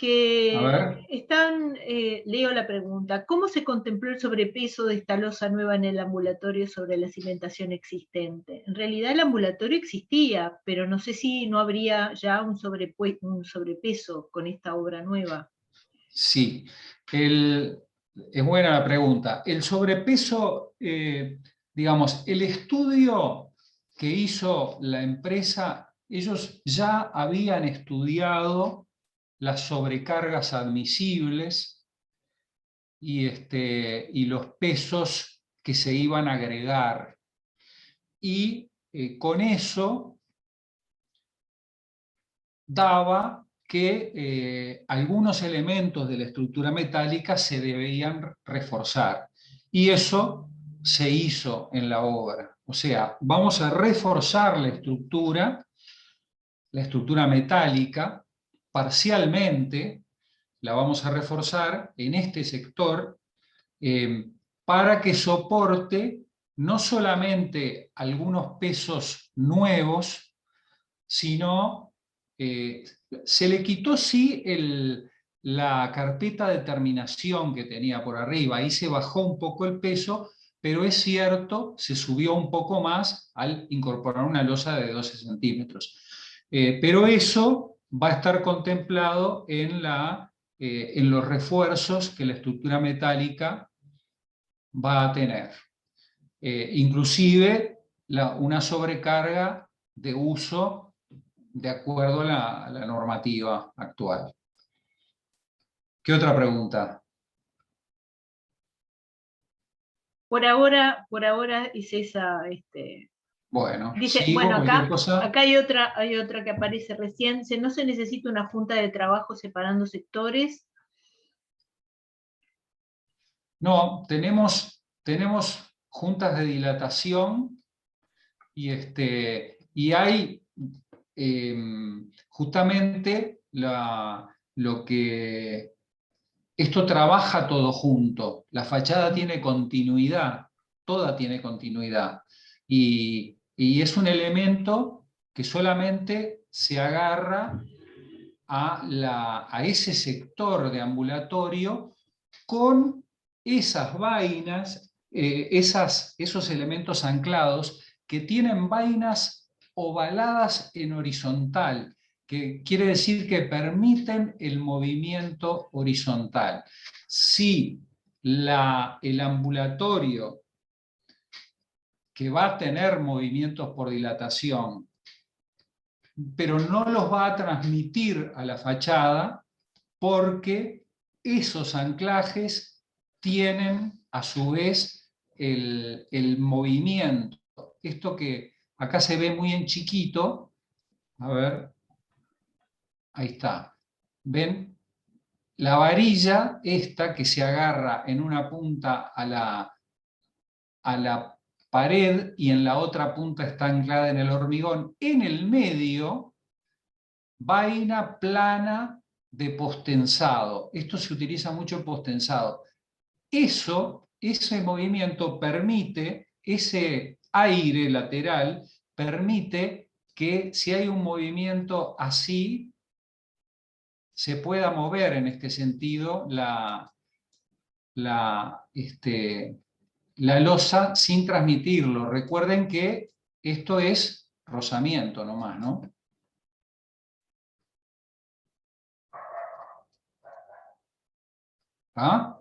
a ver. están, leo la pregunta, ¿cómo se contempló el sobrepeso de esta losa nueva en el ambulatorio sobre la cimentación existente? En realidad el ambulatorio existía, pero no sé si no habría ya un sobrepeso con esta obra nueva. Sí, es buena la pregunta. El sobrepeso, digamos, el estudio que hizo la empresa, ellos ya habían estudiado las sobrecargas admisibles y los pesos que se iban a agregar. Y con eso daba que algunos elementos de la estructura metálica se debían reforzar. Y eso se hizo en la obra. O sea, vamos a reforzar la estructura metálica, parcialmente la vamos a reforzar en este sector para que soporte no solamente algunos pesos nuevos, sino se le quitó sí la carpeta de terminación que tenía por arriba, ahí se bajó un poco el peso, pero es cierto, se subió un poco más al incorporar una losa de 12 centímetros. Pero eso va a estar contemplado en los refuerzos que la estructura metálica va a tener. Inclusive una sobrecarga de uso de acuerdo a la normativa actual. ¿Qué otra pregunta? Por ahora es esa Bueno, Dice, sigo, bueno, cualquier cosa. acá hay otra que aparece recién. Dice, no se necesita una junta de trabajo separando sectores. No, tenemos juntas de dilatación y hay justamente lo que esto trabaja todo junto. La fachada tiene continuidad, toda tiene continuidad. Y es un elemento que solamente se agarra a ese sector de ambulatorio con esas vainas, esos elementos anclados que tienen vainas ovaladas en horizontal, que quiere decir que permiten el movimiento horizontal. Si el ambulatorio que va a tener movimientos por dilatación, pero no los va a transmitir a la fachada porque esos anclajes tienen a su vez el movimiento. Esto que acá se ve muy en chiquito, a ver, ahí está. ¿Ven? La varilla esta que se agarra en una punta a la pared y en la otra punta está anclada en el hormigón, en el medio, vaina plana de postensado. Esto se utiliza mucho en postensado. Ese movimiento permite, ese aire lateral permite que si hay un movimiento así, se pueda mover en este sentido la losa sin transmitirlo. Recuerden que esto es rozamiento nomás, ¿no? ¿Ah?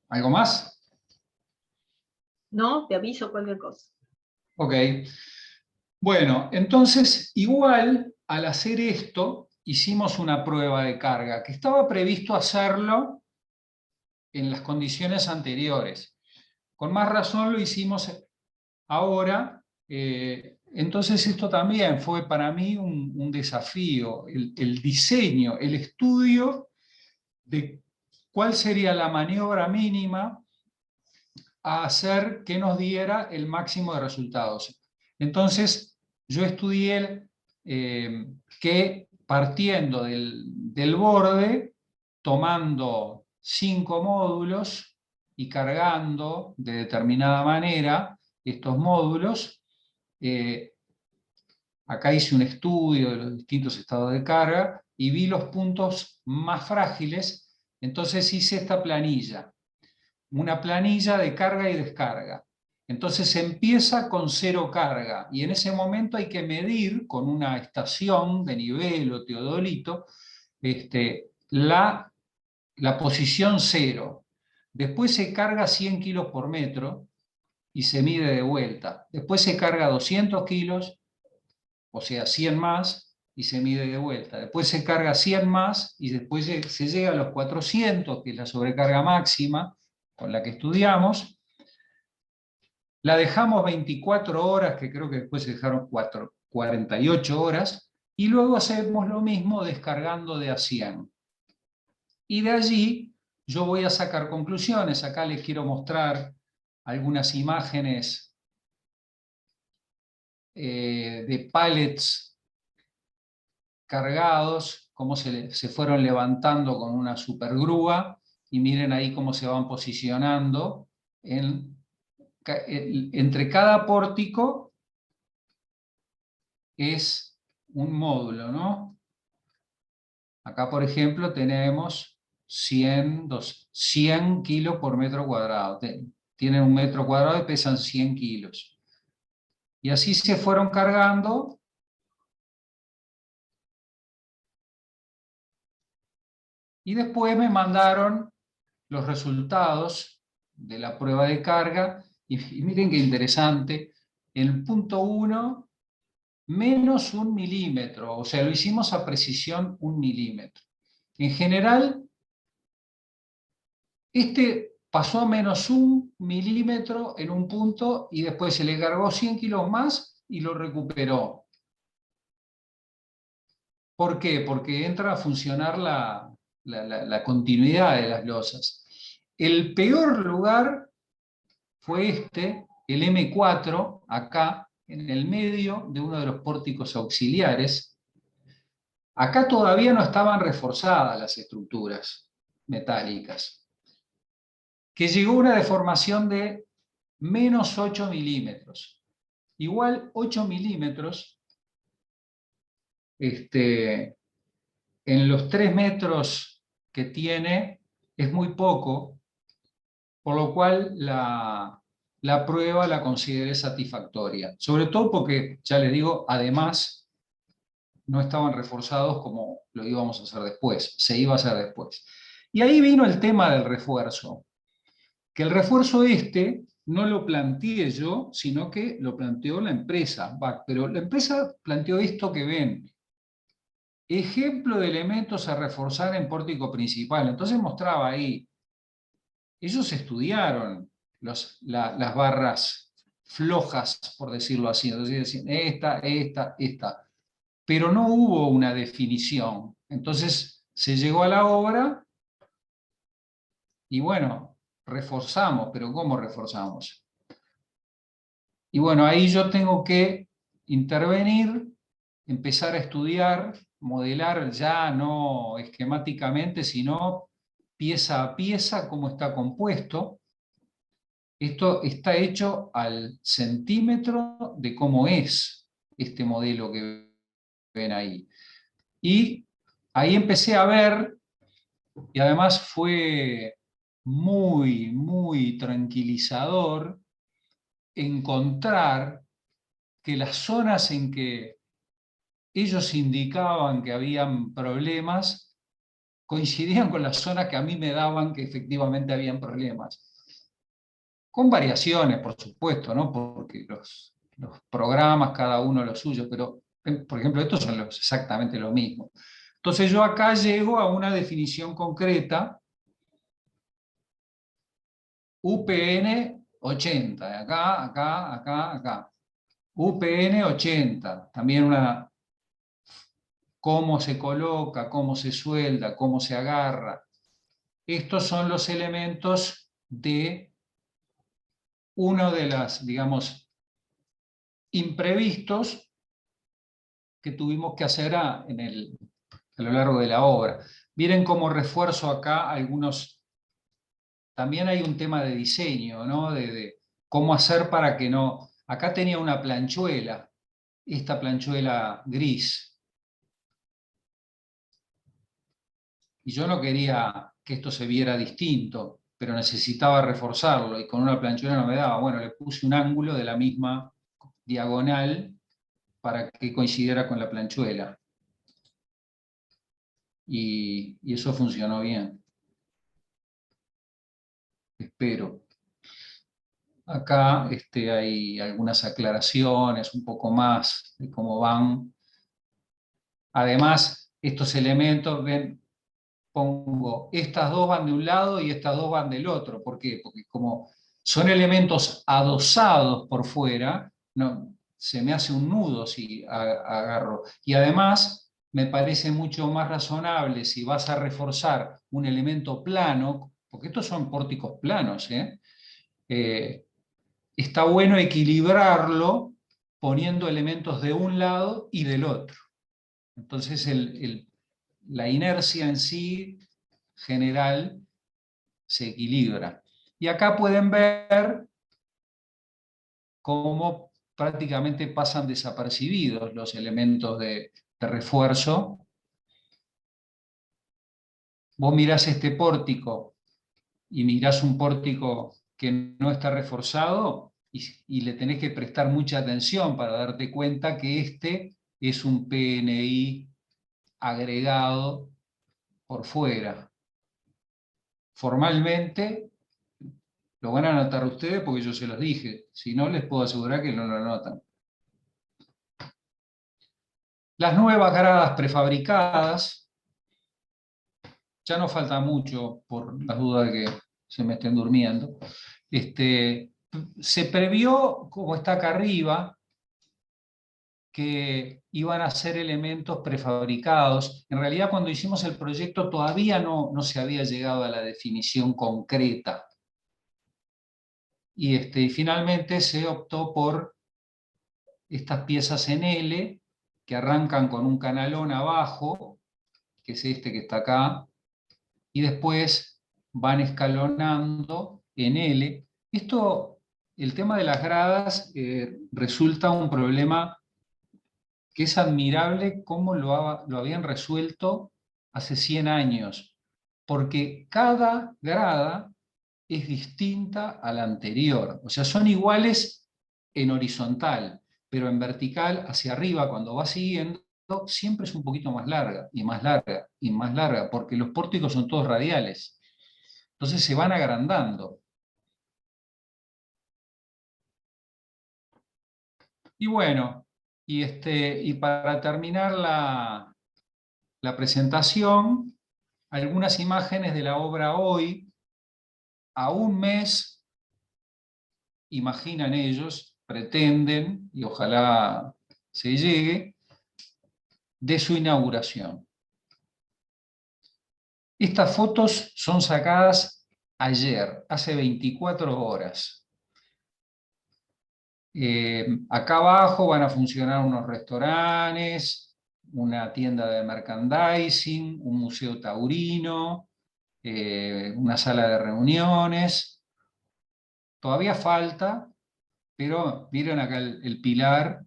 ¿Algo más? No, te aviso cualquier cosa. Ok. Bueno, entonces, igual, al hacer esto, hicimos una prueba de carga, que estaba previsto hacerlo en las condiciones anteriores. Con más razón lo hicimos ahora. Entonces esto también fue para mí un desafío, el diseño, el estudio de cuál sería la maniobra mínima a hacer que nos diera el máximo de resultados. Entonces, yo estudié que partiendo del borde, tomando 5 módulos y cargando de determinada manera estos módulos, acá hice un estudio de los distintos estados de carga y vi los puntos más frágiles, entonces hice esta planilla, una planilla de carga y descarga. Entonces se empieza con 0 carga y en ese momento hay que medir con una estación de nivel o teodolito la posición 0. Después se carga 100 kilos por metro y se mide de vuelta. Después se carga 200 kilos, o sea, 100 más, y se mide de vuelta. Después se carga 100 más y después se llega a los 400, que es la sobrecarga máxima con la que estudiamos. La dejamos 24 horas, que creo que después se dejaron 48 horas, y luego hacemos lo mismo descargando de a 100. Y de allí yo voy a sacar conclusiones. Acá les quiero mostrar algunas imágenes de pallets cargados, cómo se fueron levantando con una supergrúa, y miren ahí cómo se van posicionando entre cada pórtico es un módulo, ¿no? Acá, por ejemplo, tenemos 100 kilos por metro cuadrado. Tienen 1 metro cuadrado y pesan 100 kilos. Y así se fueron cargando. Y después me mandaron los resultados de la prueba de carga. Y miren qué interesante. En el punto 1, menos 1 milímetro. O sea, lo hicimos a precisión 1 milímetro. En general, este pasó a -1 milímetro en un punto y después se le cargó 100 kilos más y lo recuperó. ¿Por qué? Porque entra a funcionar la continuidad de las losas. El peor lugar fue el M4, acá, en el medio de uno de los pórticos auxiliares. Acá todavía no estaban reforzadas las estructuras metálicas, que llegó a una deformación de -8 milímetros. Igual 8 milímetros, en los 3 metros que tiene, es muy poco, por lo cual la prueba la consideré satisfactoria. Sobre todo porque, ya les digo, además no estaban reforzados como lo íbamos a hacer después, se iba a hacer después. Y ahí vino el tema del refuerzo, que el refuerzo no lo planteé yo, sino que lo planteó la empresa, pero la empresa planteó esto que ven, ejemplo de elementos a reforzar en pórtico principal. Entonces mostraba ahí, ellos estudiaron las barras flojas, por decirlo así, entonces decían esta, pero no hubo una definición. Entonces se llegó a la obra y bueno, reforzamos, pero ¿cómo reforzamos? Y bueno, ahí yo tengo que intervenir, empezar a estudiar, modelar ya no esquemáticamente, sino pieza a pieza cómo está compuesto. Esto está hecho al centímetro de cómo es este modelo que ven ahí. Y ahí empecé a ver, y además fue muy, muy tranquilizador encontrar que las zonas en que ellos indicaban que habían problemas coincidían con las zonas que a mí me daban que efectivamente habían problemas. Con variaciones, por supuesto, ¿no? Porque los programas, cada uno lo suyo, pero, por ejemplo, estos son exactamente lo mismo. Entonces yo acá llego a una definición concreta, UPN 80, acá. UPN 80, también cómo se coloca, cómo se suelda, cómo se agarra. Estos son los elementos de uno de las, digamos, imprevistos que tuvimos que hacer a lo largo de la obra. Miren como refuerzo acá algunos, también hay un tema de diseño, ¿no? De cómo hacer para que no... Acá tenía una planchuela, esta planchuela gris, y yo no quería que esto se viera distinto, pero necesitaba reforzarlo, y con una planchuela no me daba. Bueno, le puse un ángulo de la misma diagonal para que coincidiera con la planchuela. Y eso funcionó bien. Espero. Acá hay algunas aclaraciones, un poco más de cómo van. Además, estos elementos, ven, pongo, estas dos van de un lado y estas dos van del otro. ¿Por qué? Porque como son elementos adosados por fuera, no, se me hace un nudo si agarro. Y además, me parece mucho más razonable si vas a reforzar un elemento plano, porque estos son pórticos planos, está bueno equilibrarlo poniendo elementos de un lado y del otro. Entonces la inercia en sí general se equilibra. Y acá pueden ver cómo prácticamente pasan desapercibidos los elementos de refuerzo. Vos mirás este pórtico y mirás un pórtico que no está reforzado y le tenés que prestar mucha atención para darte cuenta que este es un PNI agregado por fuera. Formalmente lo van a anotar ustedes porque yo se los dije, si no les puedo asegurar que no lo anotan. Las nuevas gradas prefabricadas, ya no falta mucho por las dudas de que se me estén durmiendo. Se previó, como está acá arriba, que iban a ser elementos prefabricados. En realidad, cuando hicimos el proyecto todavía no se había llegado a la definición concreta. Y finalmente se optó por estas piezas en L, que arrancan con un canalón abajo, que es este que está acá, y después van escalonando en L. Esto, el tema de las gradas, resulta un problema que es admirable cómo lo habían resuelto hace 100 años, porque cada grada es distinta a la anterior. O sea, son iguales en horizontal, pero en vertical, hacia arriba, cuando va siguiendo, siempre es un poquito más larga, y más larga, y más larga, porque los pórticos son todos radiales. Entonces se van agrandando. Y bueno, y para terminar la presentación, algunas imágenes de la obra hoy, a un mes, imaginan ellos, pretenden, y ojalá se llegue, de su inauguración. Estas fotos son sacadas ayer, hace 24 horas. Acá abajo van a funcionar unos restaurantes, una tienda de merchandising, un museo taurino, una sala de reuniones. Todavía falta, pero miren acá el pilar,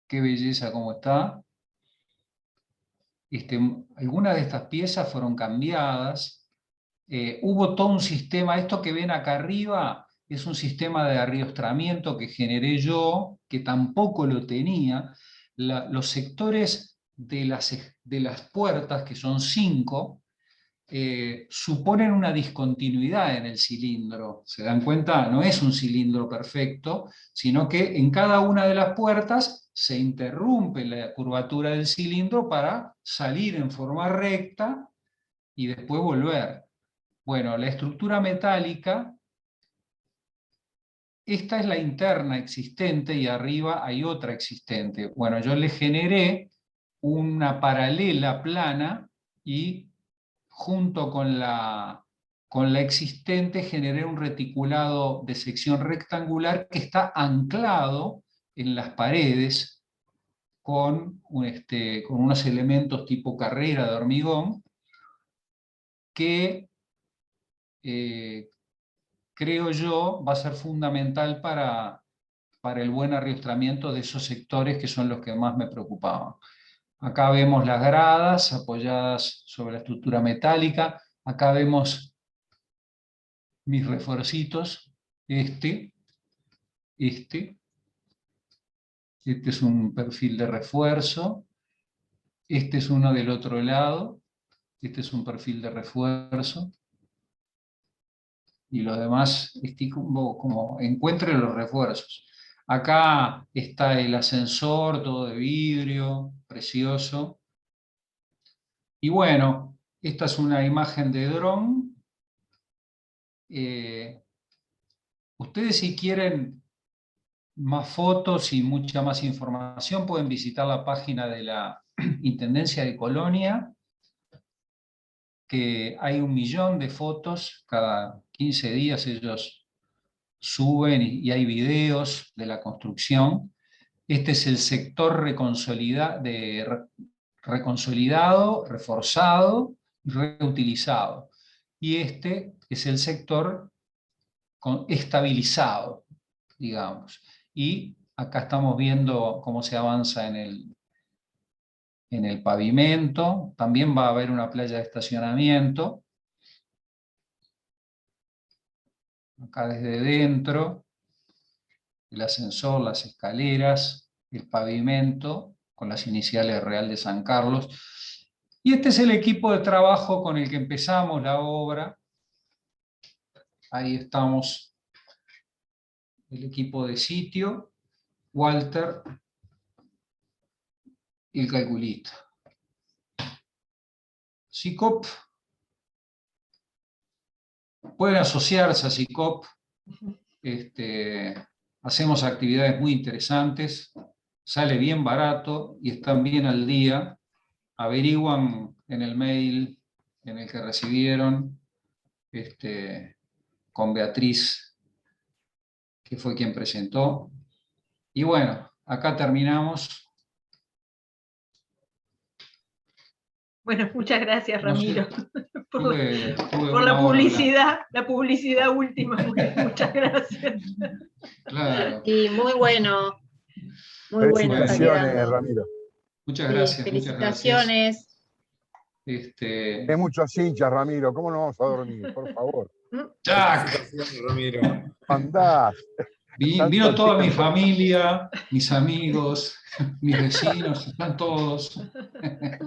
qué belleza cómo está. Algunas de estas piezas fueron cambiadas. Hubo todo un sistema, esto que ven acá arriba es un sistema de arriostramiento que generé yo, que tampoco lo tenía. Los sectores de las puertas, que son 5, suponen una discontinuidad en el cilindro. ¿Se dan cuenta? No es un cilindro perfecto, sino que en cada una de las puertas se interrumpe la curvatura del cilindro para salir en forma recta y después volver. Bueno, la estructura metálica, esta es la interna existente y arriba hay otra existente. Bueno, yo le generé una paralela plana y junto con la existente generé un reticulado de sección rectangular que está anclado en las paredes con unos elementos tipo carrera de hormigón que creo yo va a ser fundamental para el buen arriostramiento de esos sectores que son los que más me preocupaban. Acá vemos las gradas apoyadas sobre la estructura metálica. Acá vemos mis refuercitos. Este es un perfil de refuerzo. Este es uno del otro lado. Este es un perfil de refuerzo. Y lo demás, como encuentre los refuerzos. Acá está el ascensor, todo de vidrio, precioso. Y bueno, esta es una imagen de dron. Ustedes, si quieren más fotos y mucha más información, pueden visitar la página de la Intendencia de Colonia, que hay 1 millón de fotos, cada 15 días ellos suben y hay videos de la construcción. Este es el sector reconsolidado, reforzado y reutilizado. Y este es el sector estabilizado, digamos. Y acá estamos viendo cómo se avanza en el pavimento. También va a haber una playa de estacionamiento. Acá desde dentro, el ascensor, las escaleras, el pavimento, con las iniciales Real de San Carlos. Y este es el equipo de trabajo con el que empezamos la obra. Ahí estamos, el equipo de sitio, Walter y el calculista. SICOP pueden asociarse a SICOP. Hacemos actividades muy interesantes, sale bien barato y están bien al día. Averiguan en el mail en el que recibieron, con Beatriz, que fue quien presentó. Y bueno, acá terminamos. Bueno, muchas gracias, No sé, Ramiro, tuve por una hora hablando. la publicidad última. Muchas gracias. Claro. Y muy bueno está Felicitaciones, quedando. Ramiro. Muchas Sí, gracias, muchas gracias. felicitaciones. Hay muchos hinchas, Ramiro. ¿Cómo no vamos a dormir? Por favor. ¡Tac! Felicitaciones, Ramiro. Andás. Vino Tanto toda mi tiempo. familia, mis amigos, mis vecinos, están todos. Bueno,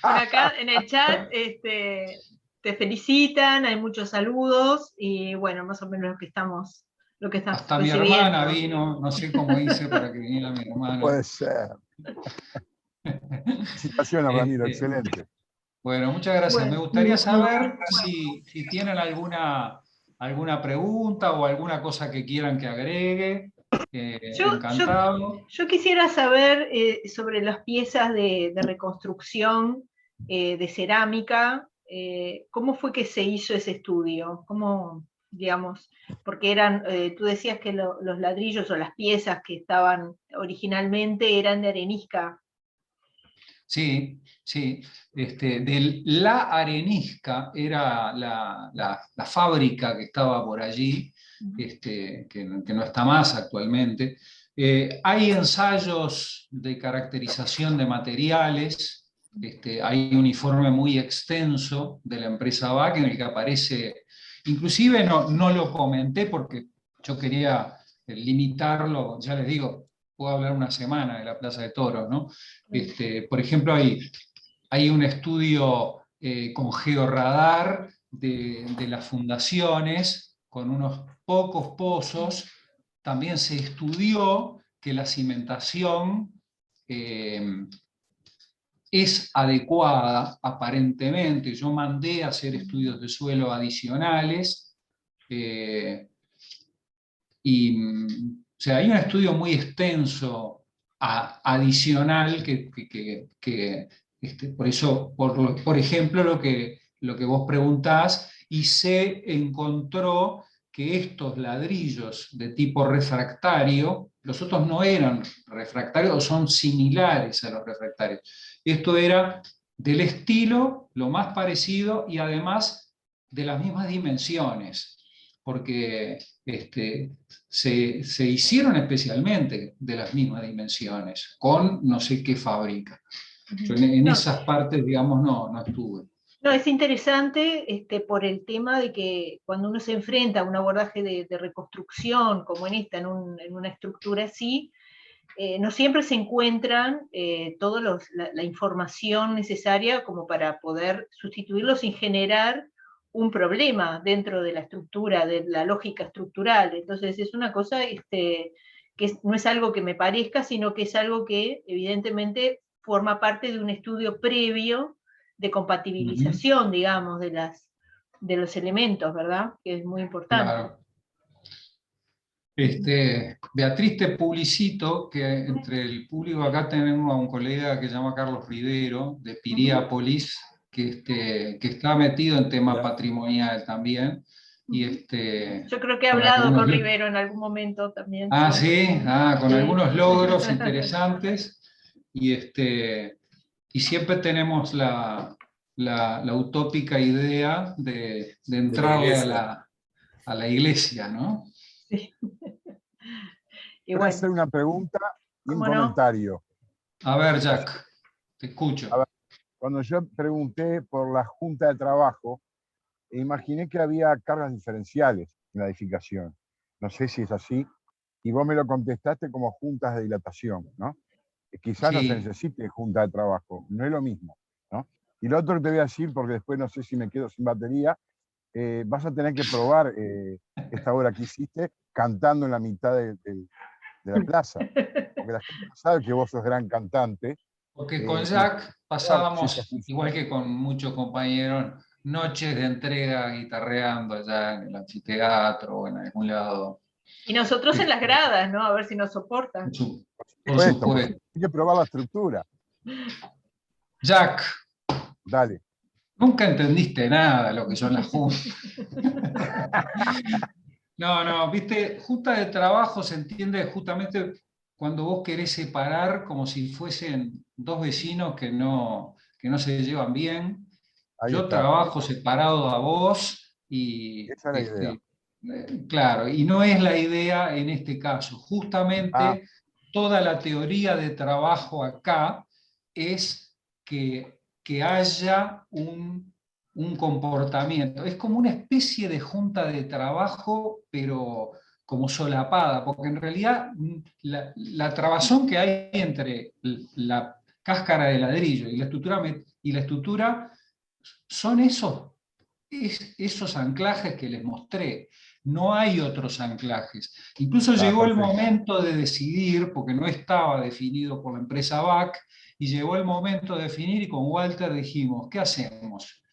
acá en el chat te felicitan, hay muchos saludos y bueno, más o menos lo que estás Hasta mi recibiendo. hermana vino, no sé cómo hice para que viniera mi hermana. Puede ser. Felicitaciones, Ramiro. Excelente. Bueno, muchas gracias. Bueno, Me gustaría saber si tienen alguna pregunta o alguna cosa que quieran que agregue. Encantado. Yo quisiera saber sobre las piezas de reconstrucción de cerámica, ¿cómo fue que se hizo ese estudio? ¿Cómo, digamos, porque tú decías que los ladrillos o las piezas que estaban originalmente eran de arenisca. Sí, sí. La Arenisca era la fábrica que estaba por allí, que no está más actualmente. Hay ensayos de caracterización de materiales, hay un informe muy extenso de la empresa BAC en el que aparece, inclusive no lo comenté porque yo quería limitarlo, ya les digo, puedo hablar una semana de la Plaza de Toros, ¿no? Por ejemplo, hay un estudio con georradar de las fundaciones, con unos pocos pozos. También se estudió que la cimentación es adecuada, aparentemente. Yo mandé a hacer estudios de suelo adicionales, o sea, hay un estudio muy extenso adicional por eso, por ejemplo, lo que vos preguntás, y se encontró que estos ladrillos de tipo refractario, los otros no eran refractarios, o son similares a los refractarios. Esto era del estilo, lo más parecido, y además de las mismas dimensiones, porque se hicieron especialmente de las mismas dimensiones, con no sé qué fábrica. Yo en esas partes, digamos, no estuve. No, es interesante por el tema de que cuando uno se enfrenta a un abordaje de reconstrucción, como en esta, en una estructura así, no siempre se encuentran toda la información necesaria como para poder sustituirlo sin generar un problema dentro de la estructura, de la lógica estructural. Entonces es una cosa que no es algo que me parezca, sino que es algo que evidentemente forma parte de un estudio previo de compatibilización, digamos, de los elementos, ¿verdad? Que es muy importante. Claro. Beatriz, te publicito que entre el público acá tenemos a un colega que se llama Carlos Rivero, de Piriápolis, que está metido en tema patrimonial también. Y yo creo que he hablado con Rivero en algún momento también. Ah, sí, con sí. Algunos logros interesantes. Y siempre tenemos la utópica idea de entrarle a la iglesia, ¿no? Sí. Quiero hacer una pregunta y un comentario. A ver, Jack, te escucho. A ver, cuando yo pregunté por la Junta de Trabajo, imaginé que había cargas diferenciales en la edificación. No sé si es así. Y vos me lo contestaste como juntas de dilatación, ¿no? Quizás no se necesite junta de trabajo, no es lo mismo, ¿no? Y lo otro que te voy a decir, porque después no sé si me quedo sin batería, vas a tener que probar esta obra que hiciste cantando en la mitad de la plaza. Porque la gente no sabe que vos sos gran cantante. Porque con Jack pasábamos, igual que con muchos compañeros, noches de entrega guitarreando allá en el anfiteatro o en algún lado. Y nosotros en las gradas, ¿no? A ver si nos soportan. Por supuesto. Hay que probar la estructura. Jack, Dale. nunca entendiste nada de lo que son las juntas. No, viste, junta de trabajo se entiende justamente cuando vos querés separar como si fuesen dos vecinos que no se llevan bien. Ahí Yo está. trabajo separado a vos y... Esa es la idea. Claro, y no es la idea en este caso. Justamente toda la teoría de trabajo acá es que haya un comportamiento. Es como una especie de junta de trabajo, pero como solapada, porque en realidad la trabazón que hay entre la cáscara de ladrillo y la estructura son esos anclajes que les mostré. No hay otros anclajes. Incluso llegó el Perfecto. momento de decidir, porque no estaba definido por la empresa BAC, y llegó el momento de definir, y con Walter dijimos, ¿qué hacemos?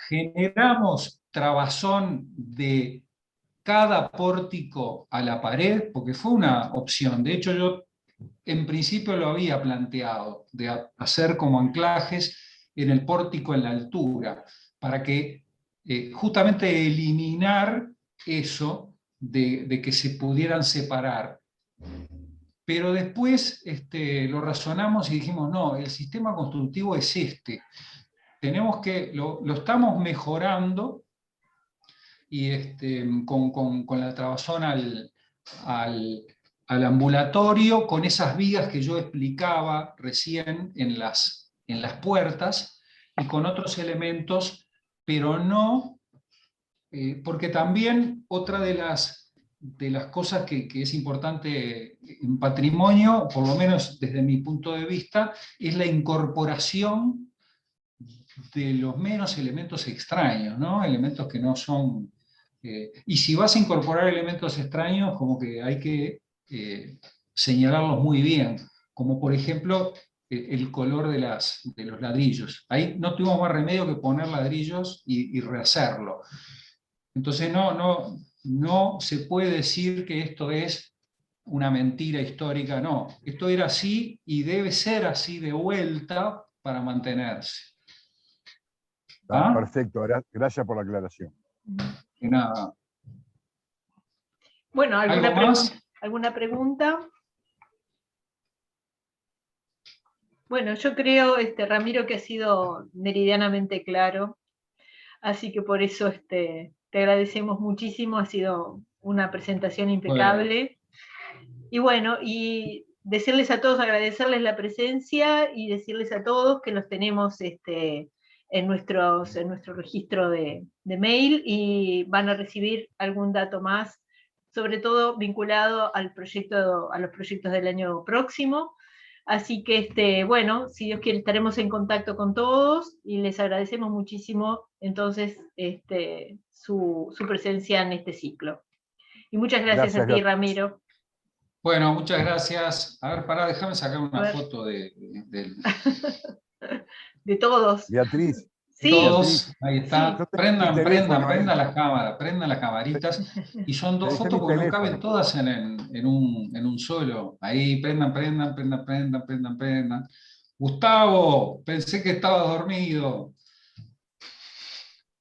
Generamos trabazón de cada pórtico a la pared, porque fue una opción. De hecho, yo en principio lo había planteado, de hacer como anclajes en el pórtico en la altura, para que justamente eliminar eso de que se pudieran separar. Pero después lo razonamos y dijimos, no, el sistema constructivo es este. Tenemos que, lo estamos mejorando y con la trabazón al ambulatorio, con esas vigas que yo explicaba recién en las puertas, y con otros elementos, pero no, porque también otra de las cosas que es importante en patrimonio, por lo menos desde mi punto de vista, es la incorporación de los menos elementos extraños, ¿no? Elementos que no son... y si vas a incorporar elementos extraños, como que hay que señalarlos muy bien, como por ejemplo el color de los ladrillos. Ahí no tuvimos más remedio que poner ladrillos y rehacerlo. Entonces no se puede decir que esto es una mentira histórica, no. Esto era así y debe ser así de vuelta para mantenerse. ¿Ah? Perfecto, gracias por la aclaración. De nada. Bueno, ¿alguna pregunta? Bueno, yo creo, Ramiro, que ha sido meridianamente claro, así que por eso te agradecemos muchísimo, ha sido una presentación impecable. Y bueno, y decirles a todos, agradecerles la presencia y decirles a todos que los tenemos en nuestro registro de mail y van a recibir algún dato más, sobre todo vinculado a los proyectos del año próximo. Así que, bueno, si Dios quiere, estaremos en contacto con todos y les agradecemos muchísimo entonces su presencia en este ciclo. Y muchas gracias a ti, Ramiro. Bueno, muchas gracias. A ver, pará, déjame sacar una foto de todos. Beatriz. Sí. Todos, ahí está. Sí. Prendan las cámaras, prendan las camaritas. Y son dos fotos porque no caben todas en un solo. Ahí, prendan. Gustavo, pensé que estabas dormido.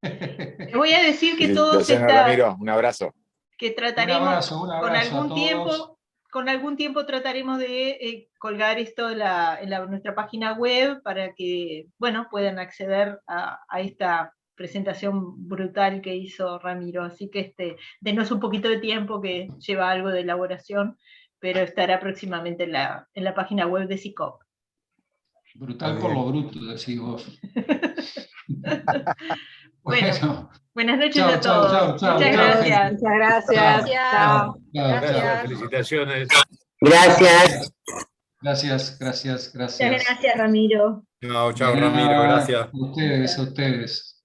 Te voy a decir que todos Ramiro, un abrazo. Que trataremos un abrazo con algún tiempo trataremos de colgar esto en nuestra página web para que, bueno, puedan acceder a esta presentación brutal que hizo Ramiro. Así que denos un poquito de tiempo, que lleva algo de elaboración, pero estará próximamente en la página web de SICOP. Brutal por lo bruto, decís vos. Bueno, buenas noches a todos. Muchas gracias. Muchas gracias. Gracias. Felicitaciones. Gracias. Gracias. Muchas gracias, Ramiro. Chao, Ramiro, gracias. A ustedes.